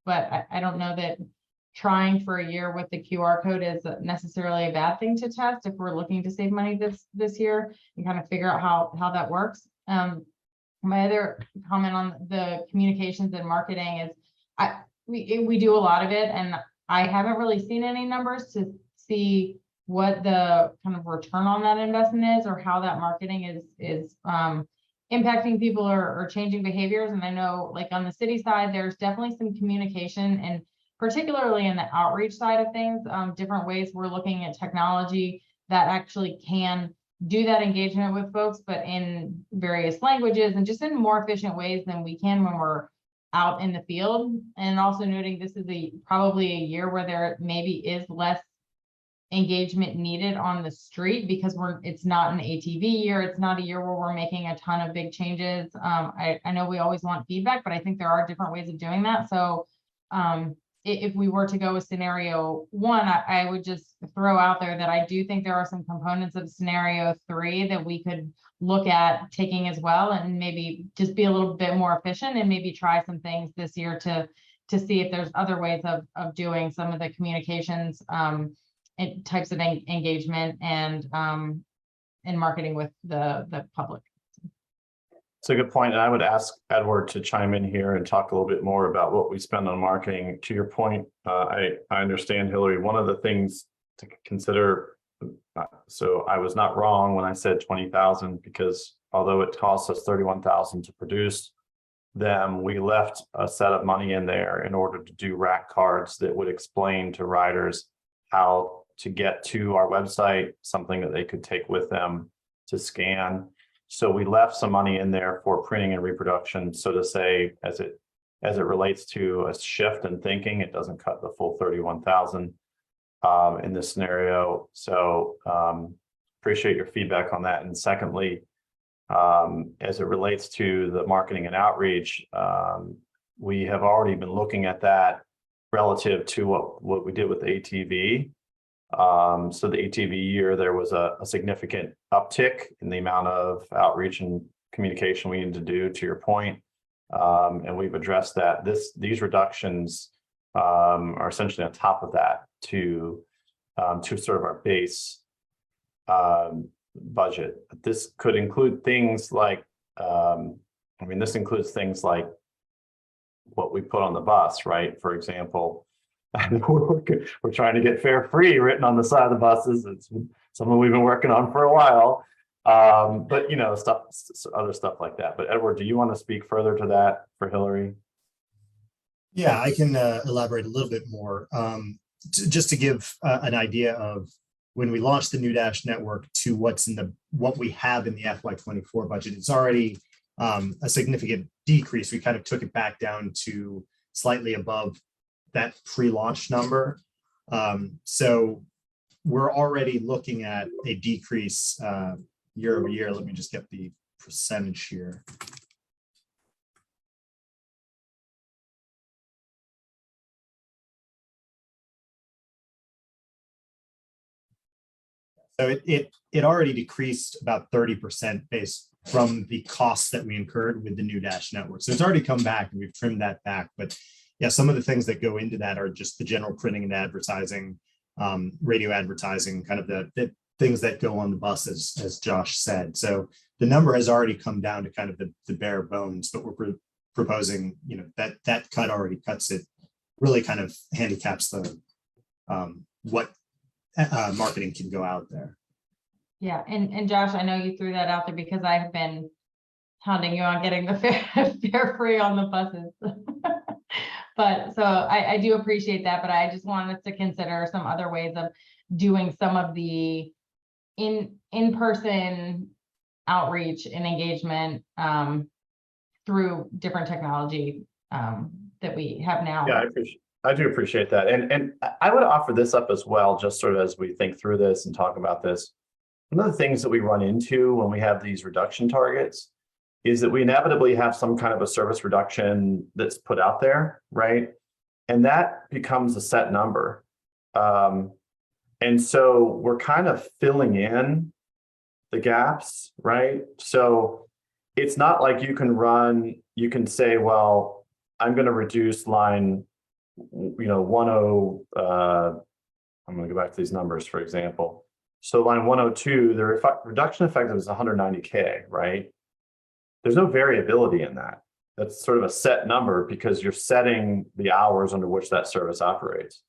But I don't know that trying for a year with the QR code is necessarily a bad thing to test if we're looking to save money this year and kind of figure out how that works. My other comment on the communications and marketing is we do a lot of it, and I haven't really seen any numbers to see what the kind of return on that investment is, or how that marketing is impacting people or changing behaviors. And I know, like on the city side, there's definitely some communication, and particularly in the outreach side of things, different ways we're looking at technology that actually can do that engagement with folks, but in various languages and just in more efficient ways than we can when we're out in the field. And also noting this is probably a year where there maybe is less engagement needed on the street because it's not an ATV year. It's not a year where we're making a ton of big changes. I know we always want feedback, but I think there are different ways of doing that. So if we were to go with scenario 1, I would just throw out there that I do think there are some components of scenario 3 that we could look at taking as well, and maybe just be a little bit more efficient and maybe try some things this year to see if there's other ways of doing some of the communications and types of engagement and marketing with the public. It's a good point, and I would ask Edward to chime in here and talk a little bit more about what we spend on marketing. To your point, I understand, Hillary, one of the things to consider, so I was not wrong when I said 20,000, because although it costs us 31,000 to produce them, we left a set of money in there in order to do rack cards that would explain to riders how to get to our website, something that they could take with them to scan. So we left some money in there for printing and reproduction. So to say, as it relates to a shift in thinking, it doesn't cut the full 31,000 in this scenario. So appreciate your feedback on that. And secondly, as it relates to the marketing and outreach, we have already been looking at that relative to what we did with the ATV. So the ATV year, there was a significant uptick in the amount of outreach and communication we need to do, to your point. And we've addressed that. These reductions are essentially on top of that to sort of our base budget. This could include things like, this includes things like what we put on the bus, right? For example, we're trying to get fare free written on the side of the buses. It's something we've been working on for a while. But other stuff like that. But Edward, do you want to speak further to that for Hillary? Yeah, I can elaborate a little bit more. Just to give an idea of when we launched the New Dash network to what we have in the FY24 budget, it's already a significant decrease. We kind of took it back down to slightly above that pre-launch number. So we're already looking at a decrease year over year. Let me just get the percentage here. So it already decreased about 30% based from the costs that we incurred with the New Dash network. So it's already come back and we've trimmed that back. But yeah, some of the things that go into that are just the general printing and advertising, radio advertising, kind of the things that go on the bus, as Josh said. So the number has already come down to kind of the bare bones, but we're proposing, that cut already cuts it, really kind of handicaps the what marketing can go out there. Yeah, and Josh, I know you threw that out there because I have been hounding you on getting the fare free on the buses. But so I do appreciate that, but I just wanted us to consider some other ways of doing some of the in-person outreach and engagement through different technology that we have now. Yeah, I do appreciate that. And I would offer this up as well, just sort of as we think through this and talk about this. One of the things that we run into when we have these reduction targets is that we inevitably have some kind of a service reduction that's put out there, right? And that becomes a set number. And so we're kind of filling in the gaps, right? So it's not like you can say, well, I'm going to reduce line, I'm going to go back to these numbers, for example. So line 102, the reduction effective is 190K, right? There's no variability in that. That's sort of a set number because you're setting the hours under which that service operates.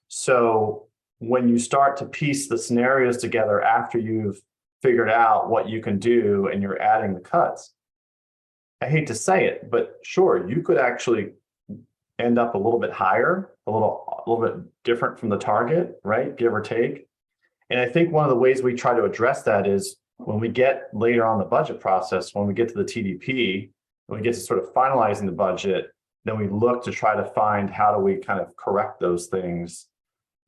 So when you start to piece the scenarios together after you've figured out what you can do and you're adding the cuts, I hate to say it, but sure, you could actually end up a little bit higher, a little bit different from the target, right? Give or take. And I think one of the ways we try to address that is when we get later on the budget process, when we get to the TDP, when we get to sort of finalizing the budget, then we look to try to find how do we kind of correct those things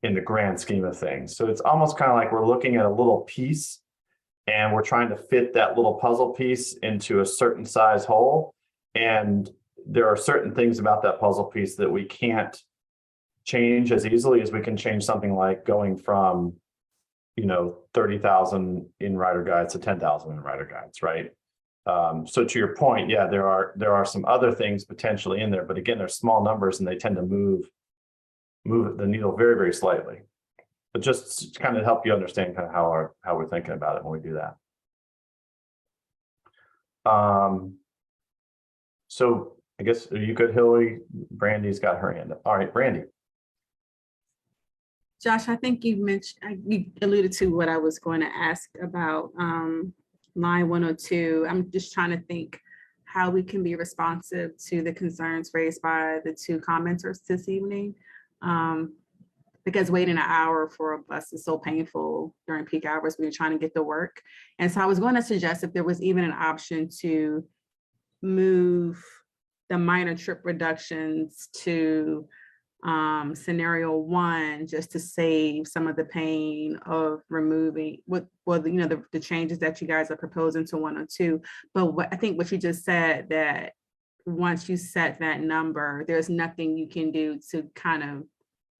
in the grand scheme of things. So it's almost kind of like we're looking at a little piece and we're trying to fit that little puzzle piece into a certain size hole. And there are certain things about that puzzle piece that we can't change as easily as we can change something like going from, 30,000 in rider guides to 10,000 in rider guides, right? So to your point, yeah, there are some other things potentially in there, but again, they're small numbers and they tend to move the needle very, very slightly. But just to kind of help you understand kind of how we're thinking about it when we do that. So I guess, are you good, Hillary? Brandy's got her hand up. All right, Brandy. Josh, I think you mentioned, you alluded to what I was going to ask about line 102. I'm just trying to think how we can be responsive to the concerns raised by the two commenters this evening. Because waiting an hour for a bus is so painful during peak hours when you're trying to get to work. And so I was going to suggest if there was even an option to move the minor trip reductions to scenario 1, just to save some of the pain of removing the changes that you guys are proposing to 102. But I think what you just said, that once you set that number, there's nothing you can do to kind of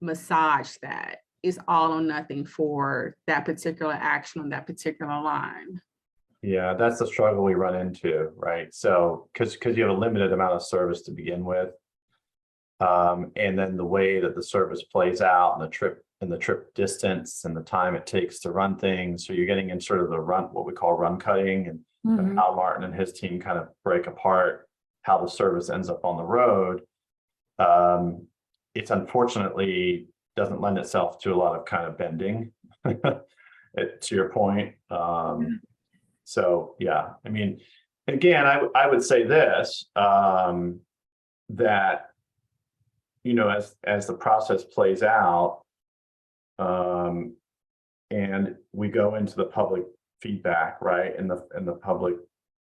massage that. It's all or nothing for that particular action on that particular line. Yeah, that's the struggle we run into, right? So because you have a limited amount of service to begin with. And then the way that the service plays out and the trip distance and the time it takes to run things. So you're getting in sort of the what we call run cutting, and how Martin and his team kind of break apart how the service ends up on the road. It's unfortunately doesn't lend itself to a lot of kind of bending to your point. So yeah, I mean, again, I would say this, that, as the process plays out, and we go into the public feedback, right, in the public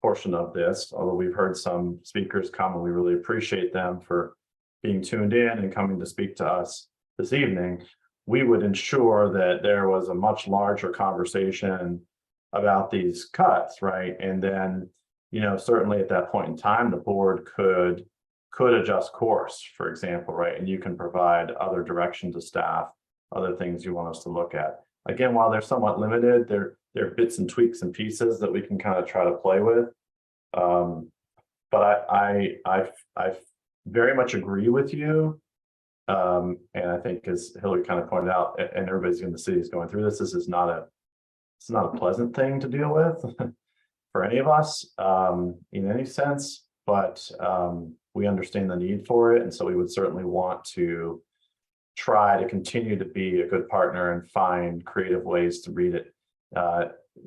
portion of this, although we've heard some speakers come and we really appreciate them for being tuned in and coming to speak to us this evening, we would ensure that there was a much larger conversation about these cuts, right? And then, certainly at that point in time, the board could adjust course, for example, right? And you can provide other direction to staff, other things you want us to look at. Again, while they're somewhat limited, they're bits and tweaks and pieces that we can kind of try to play with. But I very much agree with you. And I think, as Hillary kind of pointed out, and everybody's in the city is going through this, it's not a pleasant thing to deal with for any of us in any sense, but we understand the need for it. And so we would certainly want to try to continue to be a good partner and find creative ways to read it.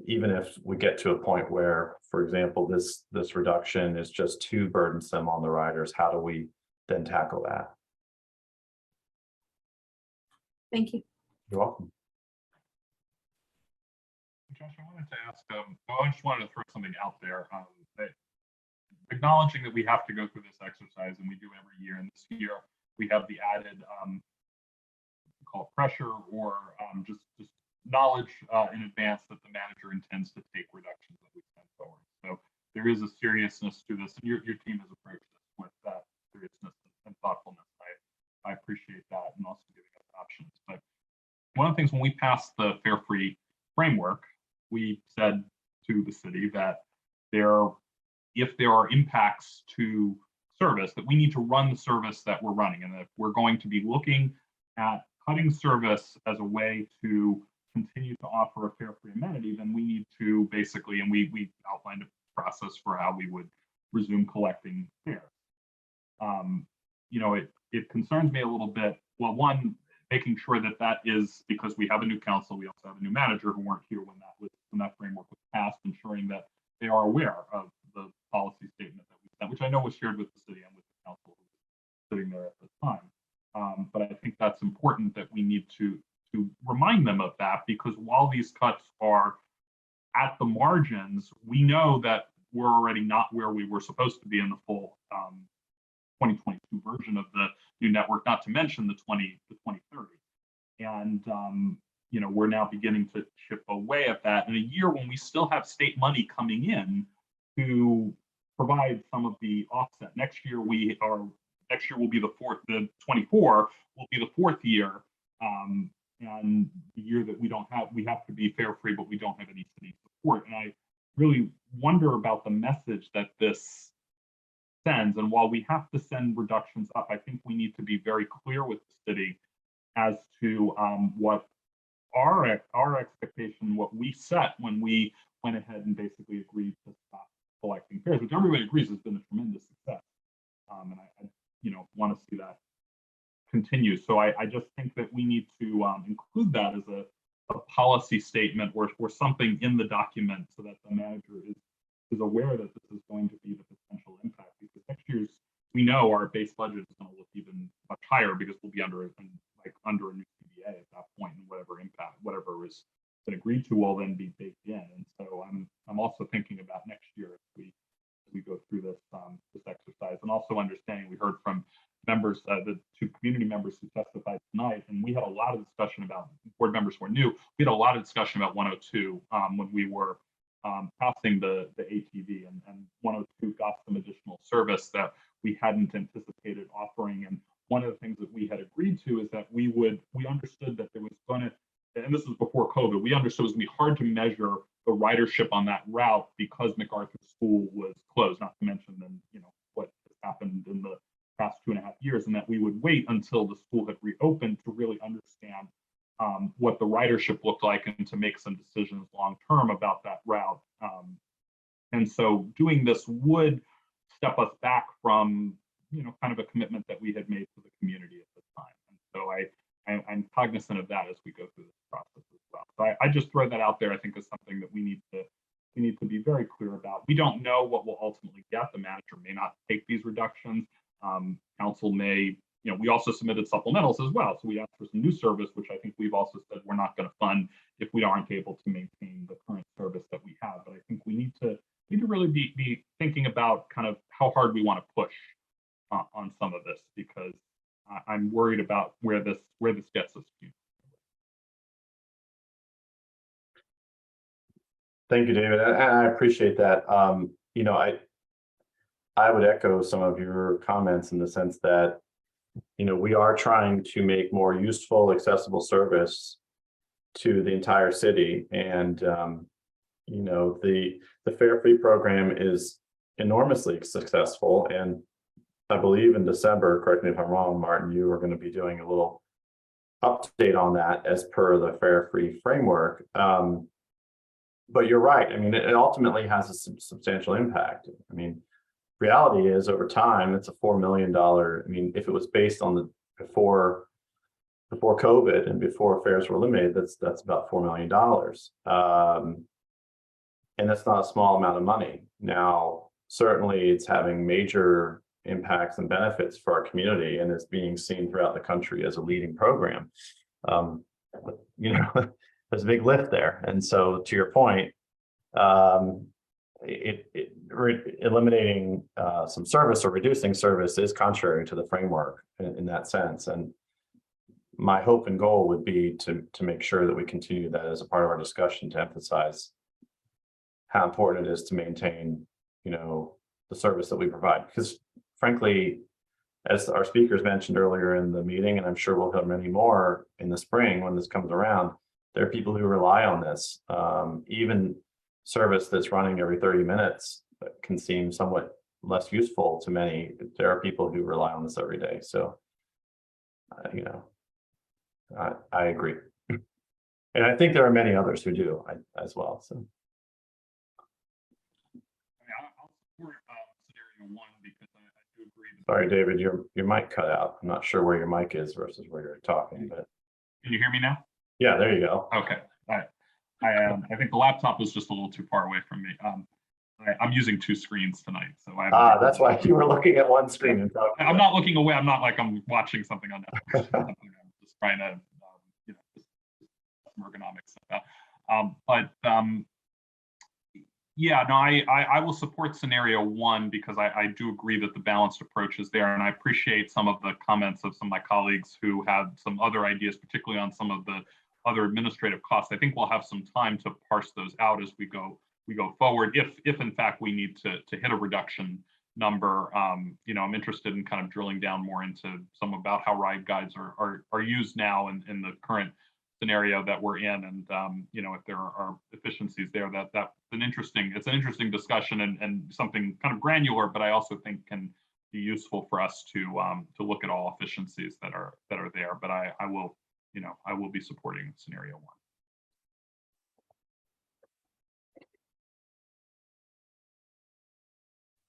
Even if we get to a point where, for example, this reduction is just too burdensome on the riders, how do we then tackle that? Thank you. You're welcome. Josh, I wanted to ask, I just wanted to throw something out there. Acknowledging that we have to go through this exercise, and we do every year, and this year we have the added call pressure or just knowledge in advance that the manager intends to take reductions that we send forward. So there is a seriousness to this, and your team has approached this with that seriousness and thoughtfulness. I appreciate that, and also giving us options. But one of the things when we passed the Fare Free framework, we said to the city that if there are impacts to service, that we need to run the service that we're running, and that if we're going to be looking at cutting service as a way to continue to offer a fare-free amenity, then we need to basically, and we outlined a process for how we would resume collecting fares. It concerns me a little bit. Well, one, making sure that that is, because we have a new council, we also have a new manager who weren't here when that framework was passed, ensuring that they are aware of the policy statement that we sent, which I know was shared with the city and with the council sitting there at the time. But I think that's important that we need to remind them of that, because while these cuts are at the margins, we know that we're already not where we were supposed to be in the full 2022 version of the new network, not to mention the 2030. And, you know, we're now beginning to chip away at that in a year when we still have state money coming in to provide some of the offset. Next year will be the 24 will be the fourth year. And the year that we have to be fare free, but we don't have any city support. And I really wonder about the message that this sends. And while we have to send reductions up, I think we need to be very clear with the city as to what our expectation, what we set when we went ahead and basically agreed to stop collecting fares, which everybody agrees has been a tremendous success. And I you know, want to see that continue. So I just think that we need to include that as a policy statement or something in the document so that the manager is aware that this is going to be the potential impact, because next year's, we know our base budget is going to look even much higher because we'll be under a new CBA at that point, and whatever impact, whatever is been agreed to will then be baked in. And so I'm also thinking about next year as we go through this exercise, and also understanding, we heard from members, the two community members who testified tonight, and we had a lot of discussion about, board members who are new, we had a lot of discussion about 102 when we were passing the ATV, and 102 got some additional service that we hadn't anticipated offering. And one of the things that we had agreed to is that we understood that there was going to, and this was before COVID, we understood it was going to be hard to measure the ridership on that route because MacArthur School was closed, not to mention then, you know, what has happened in the past 2.5 years, and that we would wait until the school had reopened to really understand what the ridership looked like and to make some decisions long-term about that route. And so doing this would step us back from, you know, kind of a commitment that we had made to the community at the time. And so I'm cognizant of that as we go through this process as well. So I just throw that out there, I think, is something that we need to be very clear about. We don't know what we'll ultimately get. The manager may not take these reductions. Council may, you know, we also submitted supplementals as well. So we asked for some new service, which I think we've also said we're not going to fund if we aren't able to maintain the current service that we have. But I think we need to really be thinking about kind of how hard we want to push on some of this, because I'm worried about where this gets us to. Thank you, David. And I appreciate that. You know, I would echo some of your comments in the sense that, you know, we are trying to make more useful, accessible service to the entire city. And, you know, the Fare Free program is enormously successful. And I believe in December, correct me if I'm wrong, Martin, you are going to be doing a little update on that as per the Fare Free framework. But you're right. I mean, it ultimately has a substantial impact. I mean, reality is over time, it's a $4 million. I mean, if it was based on the before COVID and before fares were eliminated, that's about $4 million. And that's not a small amount of money. Now, certainly it's having major impacts and benefits for our community, and is being seen throughout the country as a leading program. You know, there's a big lift there. And so to your point, eliminating some service or reducing service is contrary to the framework in that sense. And my hope and goal would be to make sure that we continue that as a part of our discussion, to emphasize how important it is to maintain, you know, the service that we provide. Because frankly, as our speakers mentioned earlier in the meeting, and I'm sure we'll have many more in the spring when this comes around, there are people who rely on this. Even service that's running every 30 minutes can seem somewhat less useful to many. There are people who rely on this every day. So, you know, I agree. And I think there are many others who do as well. So. I'll support scenario one because I do agree. Sorry, David, your mic cut out. I'm not sure where your mic is versus where you're talking, but. Can you hear me now? Yeah, there you go. Okay. All right. I think the laptop was just a little too far away from me. I'm using two screens tonight, so that's why you were looking at one screen and talking. I'm not looking away. I'm not like I'm watching something on Netflix. I'm just trying to, you know, just some ergonomics. Yeah, no, I will support scenario one because I do agree that the balanced approach is there. And I appreciate some of the comments of some of my colleagues who had some other ideas, particularly on some of the other administrative costs. I think we'll have some time to parse those out as we go forward. If in fact we need to hit a reduction number, you know, I'm interested in kind of drilling down more into some about how ride guides are used now in the current scenario that we're in, and you know, if there are efficiencies there, that's an interesting discussion and something kind of granular, but I also think can be useful for us to look at all efficiencies that are there. But I will, you know, I will be supporting scenario one.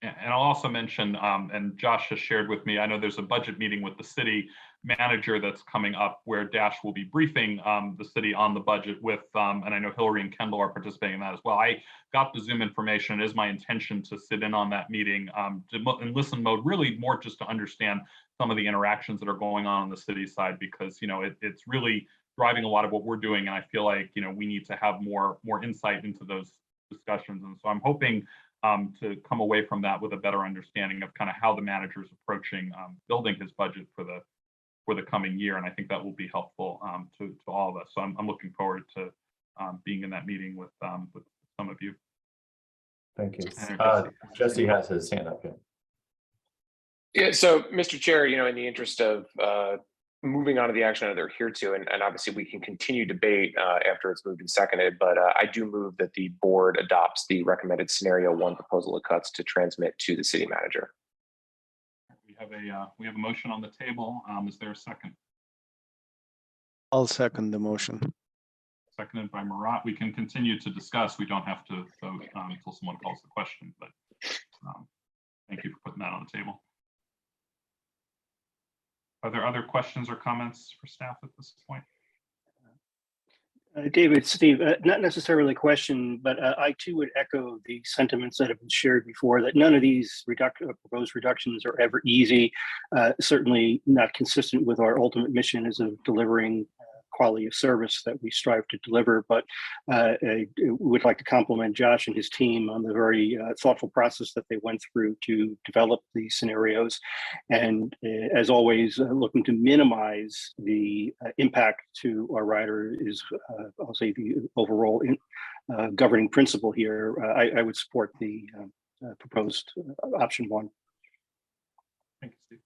And I'll also mention, and Josh has shared with me, I know there's a budget meeting with the city manager that's coming up where Dash will be briefing the city on the budget with, and I know Hillary and Kendall are participating in that as well. I got the Zoom information. It is my intention to sit in on that meeting in listen mode, really more just to understand some of the interactions that are going on the city side, because, you know, it's really driving a lot of what we're doing. And I feel like, you know, we need to have more insight into those discussions. And so I'm hoping to come away from that with a better understanding of kind of how the manager is approaching building his budget for the coming year, and I think that will be helpful to all of us. So I'm looking forward to being in that meeting with some of you. Thank you. Jesse. Jesse has his hand up here. Yeah, so Mr. Chair, you know, in the interest of moving on to the action item they're here to, and obviously we can continue debate after it's moved and seconded, but I do move that the board adopts the recommended scenario one proposal of cuts to transmit to the city manager. We have a motion on the table. Is there a second? I'll second the motion. Seconded by Marat. We can continue to discuss. We don't have to vote until someone calls the question, but thank you for putting that on the table. Are there other questions or comments for staff at this point? David, Steve, not necessarily a question, but I too would echo the sentiments that have been shared before, that none of these proposed reductions are ever easy, certainly not consistent with our ultimate mission as of delivering quality of service that we strive to deliver. But I would like to compliment Josh and his team on the very thoughtful process that they went through to develop these scenarios. And as always, looking to minimize the impact to our rider is, I'll say, the overall governing principle here. I would support the proposed option one. Thank you, Steve.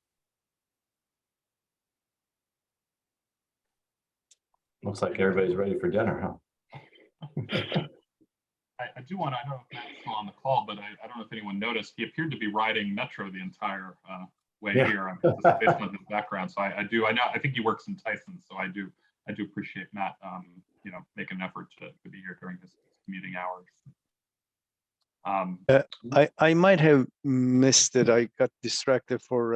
Looks like everybody's ready for dinner, huh? I do want to, I don't know if Matt's still on the call, but I don't know if anyone noticed, he appeared to be riding Metro the entire way here based on his background. So I think he works in Tyson, so I do appreciate Matt, you know, making an effort to be here during his commuting hours. I might have missed it. I got distracted for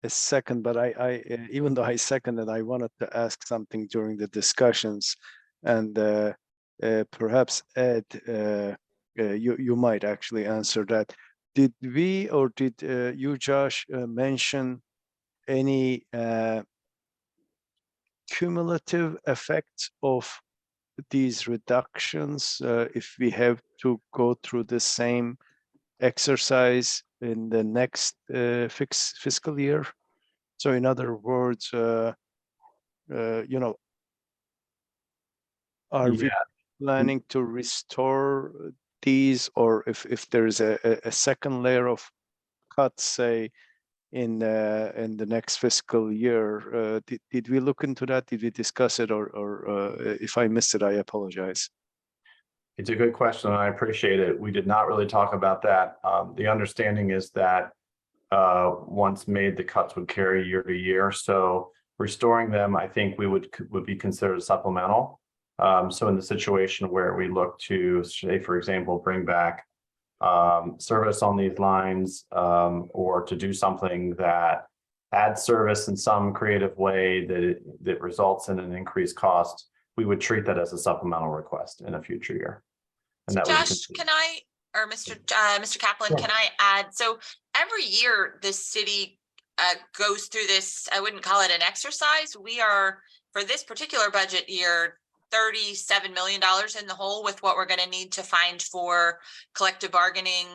a second, but I even though I seconded, I wanted to ask something during the discussions, and perhaps Ed, you might actually answer that. Did we or did you, Josh, mention any cumulative effects of these reductions if we have to go through the same exercise in the next fiscal year? So in other words, you know, are we planning to restore these, or if there's a second layer of cuts, say, in the next fiscal year? Did we look into that? Did we discuss it, or if I missed it, I apologize. It's a good question, and I appreciate it. We did not really talk about that. The understanding is that once made, the cuts would carry year to year. So restoring them, I think we would be considered supplemental. So in the situation where we look to, say, for example, bring back service on these lines, or to do something that adds service in some creative way that results in an increased cost, we would treat that as a supplemental request in a future year. And that Josh, can I, or Mr. Kaplan, Sure. Can I add? So every year the city goes through this, I wouldn't call it an exercise. We are, for this particular budget year, $37 million in the hole with what we're going to need to find for collective bargaining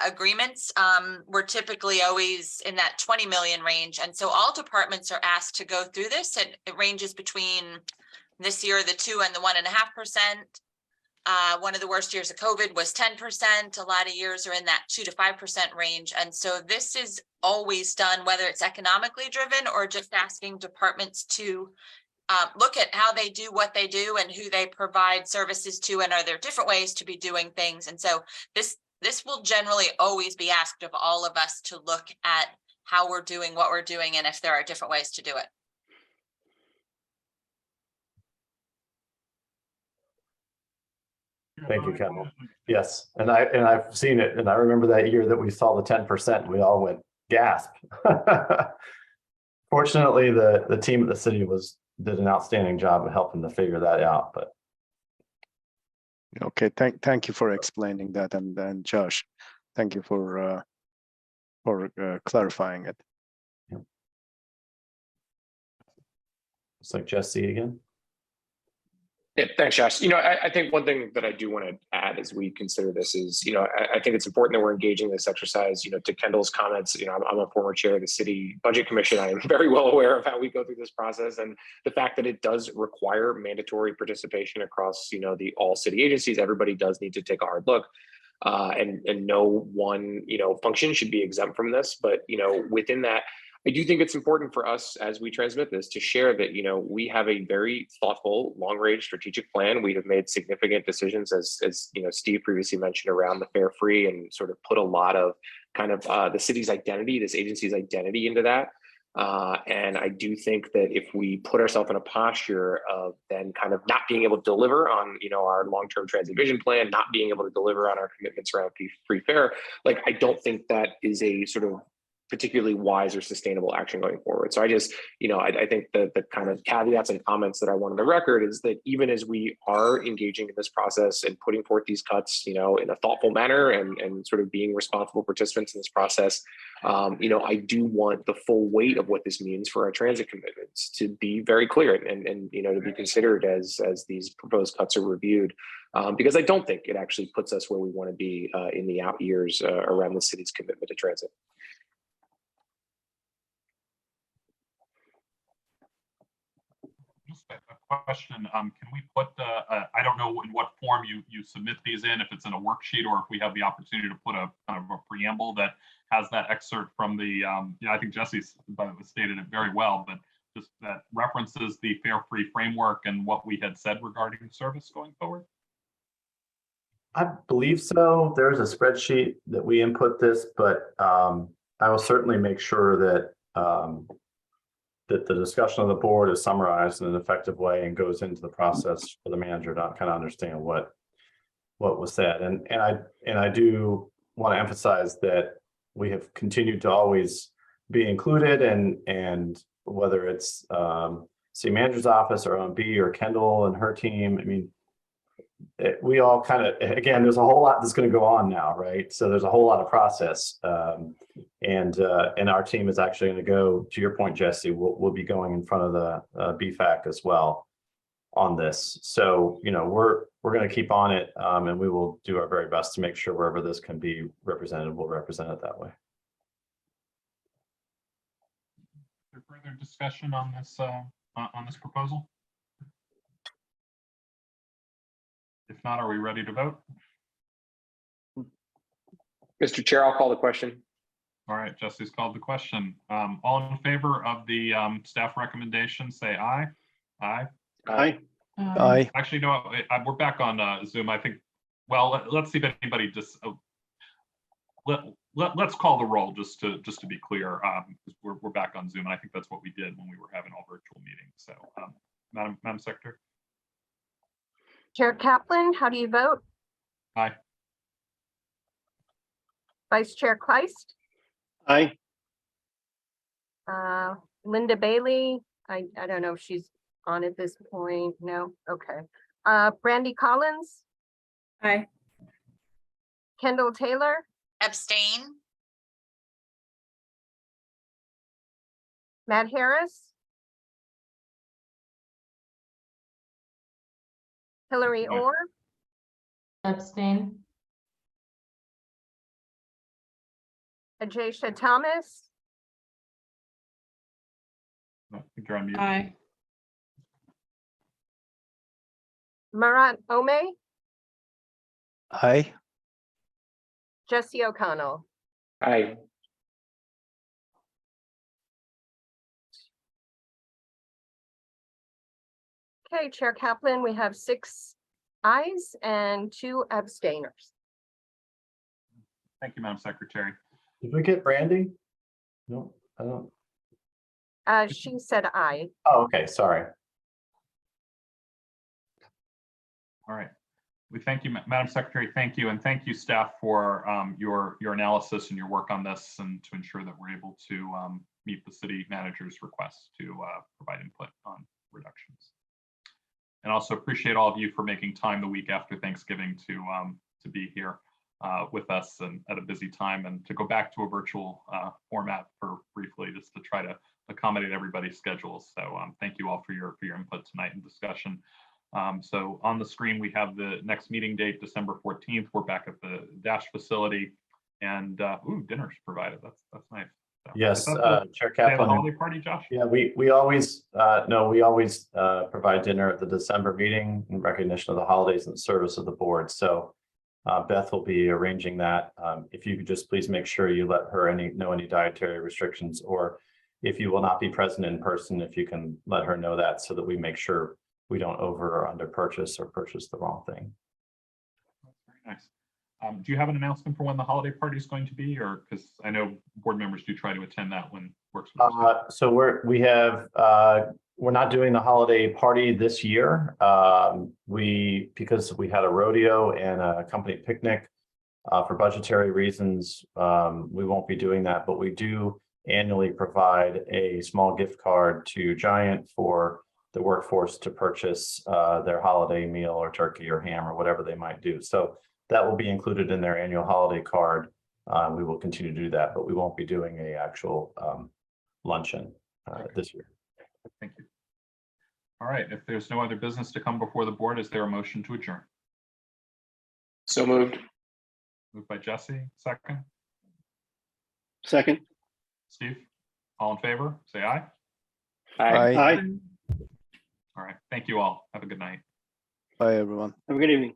agreements. We're typically always in that 20 million range. And so all departments are asked to go through this, and it ranges between this year, the 2 and the 1.5%. One of the worst years of COVID was 10%. A lot of years are in that 2 to 5% range. And so this is always done, whether it's economically driven or just asking departments to look at how they do what they do and who they provide services to, and are there different ways to be doing things. And so this will generally always be asked of all of us to look at how we're doing what we're doing and if there are different ways to do it. Thank you, Kendall. Yes, and I've seen it, and I remember that year that we saw the 10%, we all went gasp. Fortunately, the team at the city did an outstanding job of helping to figure that out. But okay, thank you for explaining that, and Josh, thank you for clarifying it. It's like Jesse again. Yeah, thanks, Josh. I think one thing that I do want to add as we consider this is, I think it's important that we're engaging this exercise. To Kendall's comments, I'm a former chair of the city budget commission. I am very well aware of how we go through this process, and the fact that it does require mandatory participation across, the all city agencies. Everybody does need to take a hard look. And no one, function should be exempt from this. But, within that, I do think it's important for us as we transmit this to share that, we have a very thoughtful, long-range strategic plan. We have made significant decisions, as Steve previously mentioned, around the fare free, and sort of put a lot of kind of the city's identity, this agency's identity into that. And I do think that if we put ourselves in a posture of then kind of not being able to deliver on, our long-term transit vision plan, not being able to deliver on our commitments around free fare, I don't think that is a sort of particularly wise or sustainable action going forward. So I just, I think the kind of caveats and comments that I want on the record is that even as we are engaging in this process and putting forth these cuts, in a thoughtful manner and sort of being responsible participants in this process, I do want the full weight of what this means for our transit commitments to be very clear and to be considered as these proposed cuts are reviewed. Because I don't think it actually puts us where we want to be in the out years around the city's commitment to transit. Just a question, can we put I don't know in what form you submit these in, if it's in a worksheet or if we have the opportunity to put a kind of a preamble that has that excerpt from the, I think Jesse stated it very well, but just that references the fare free framework and what we had said regarding service going forward? I believe so. There's a spreadsheet that we input this, but I will certainly make sure that that the discussion of the board is summarized in an effective way and goes into the process for the manager to kind of understand what was said. And I do want to emphasize that we have continued to always be included, and whether it's city manager's office or OMB or Kendall and her team, I mean, we all kind of, again, there's a whole lot that's going to go on now, right? So there's a whole lot of process, and our team is actually going to go, to your point, Jesse, we'll be going in front of the BFAC as well on this. So, we're going to keep on it, and we will do our very best to make sure wherever this can be represented, we'll represent it that way. Is there further discussion on this proposal? If not, are we ready to vote? Mr. Chair, I'll call the question. All right, Jesse's called the question. All in favor of the staff recommendation, say aye. Aye. Aye. Aye. Actually, no, we're back on Zoom. I think, well, let's see if anybody just, let's call the roll just to be clear. We're back on Zoom, and I think that's what we did when we were having all virtual meetings. So, Madam Secretary. Chair Kaplan, how do you vote? Aye. Vice Chair Kleist? Aye. Linda Bailey, I don't know if she's on at this point. No, okay. Brandy Collins? Aye. Kendall Taylor? Abstain. Matt Harris? Hillary Aye. Orr, Abstain. Ajasha Thomas, I think you're on mute. Aye. Marat Ome, Aye. Jesse O'Connell. Aye. Okay, Chair Kaplan, we have 6 ayes and 2 abstainers. Thank you, Madam Secretary. Did we get Brandy? No, I don't. She said aye. Oh, okay, sorry. All right. We thank you, Madam Secretary. Thank you. And thank you, staff, for your analysis and your work on this and to ensure that we're able to meet the city manager's request to provide input on reductions. And also appreciate all of you for making time the week after Thanksgiving to be here with us and at a busy time and to go back to a virtual format for briefly just to try to accommodate everybody's schedules. So thank you all for your input tonight and discussion. So on the screen, we have the next meeting date, December 14th. We're back at the Dash facility and dinner's provided. That's nice. So, Yes, is that the Chair day of the Kaplan. holiday party, Josh? Yeah, we always, no, we always provide dinner at the December meeting in recognition of the holidays and the service of the board. So Beth will be arranging that. If you could just please make sure you let her know any dietary restrictions, or if you will not be present in person, if you can let her know that so that we make sure we don't over or under purchase or purchase the wrong thing. Very nice. Do you have an announcement for when the holiday party is going to be, or because I know board members do try to attend that when works? So we're not doing the holiday party this year. Because we had a rodeo and a company picnic for budgetary reasons, we won't be doing that, but we do annually provide a small gift card to Giant for the workforce to purchase their holiday meal or turkey or ham or whatever they might do. So that will be included in their annual holiday card. We will continue to do that, but we won't be doing a actual luncheon this year. Thank you. All right, if there's no other business to come before the board, is there a motion to adjourn? So moved. Moved by Jesse, second. Second. Steve, all in favor, say aye. Aye. Aye. All right, thank you all. Have a good night. Bye, everyone. Have a good evening.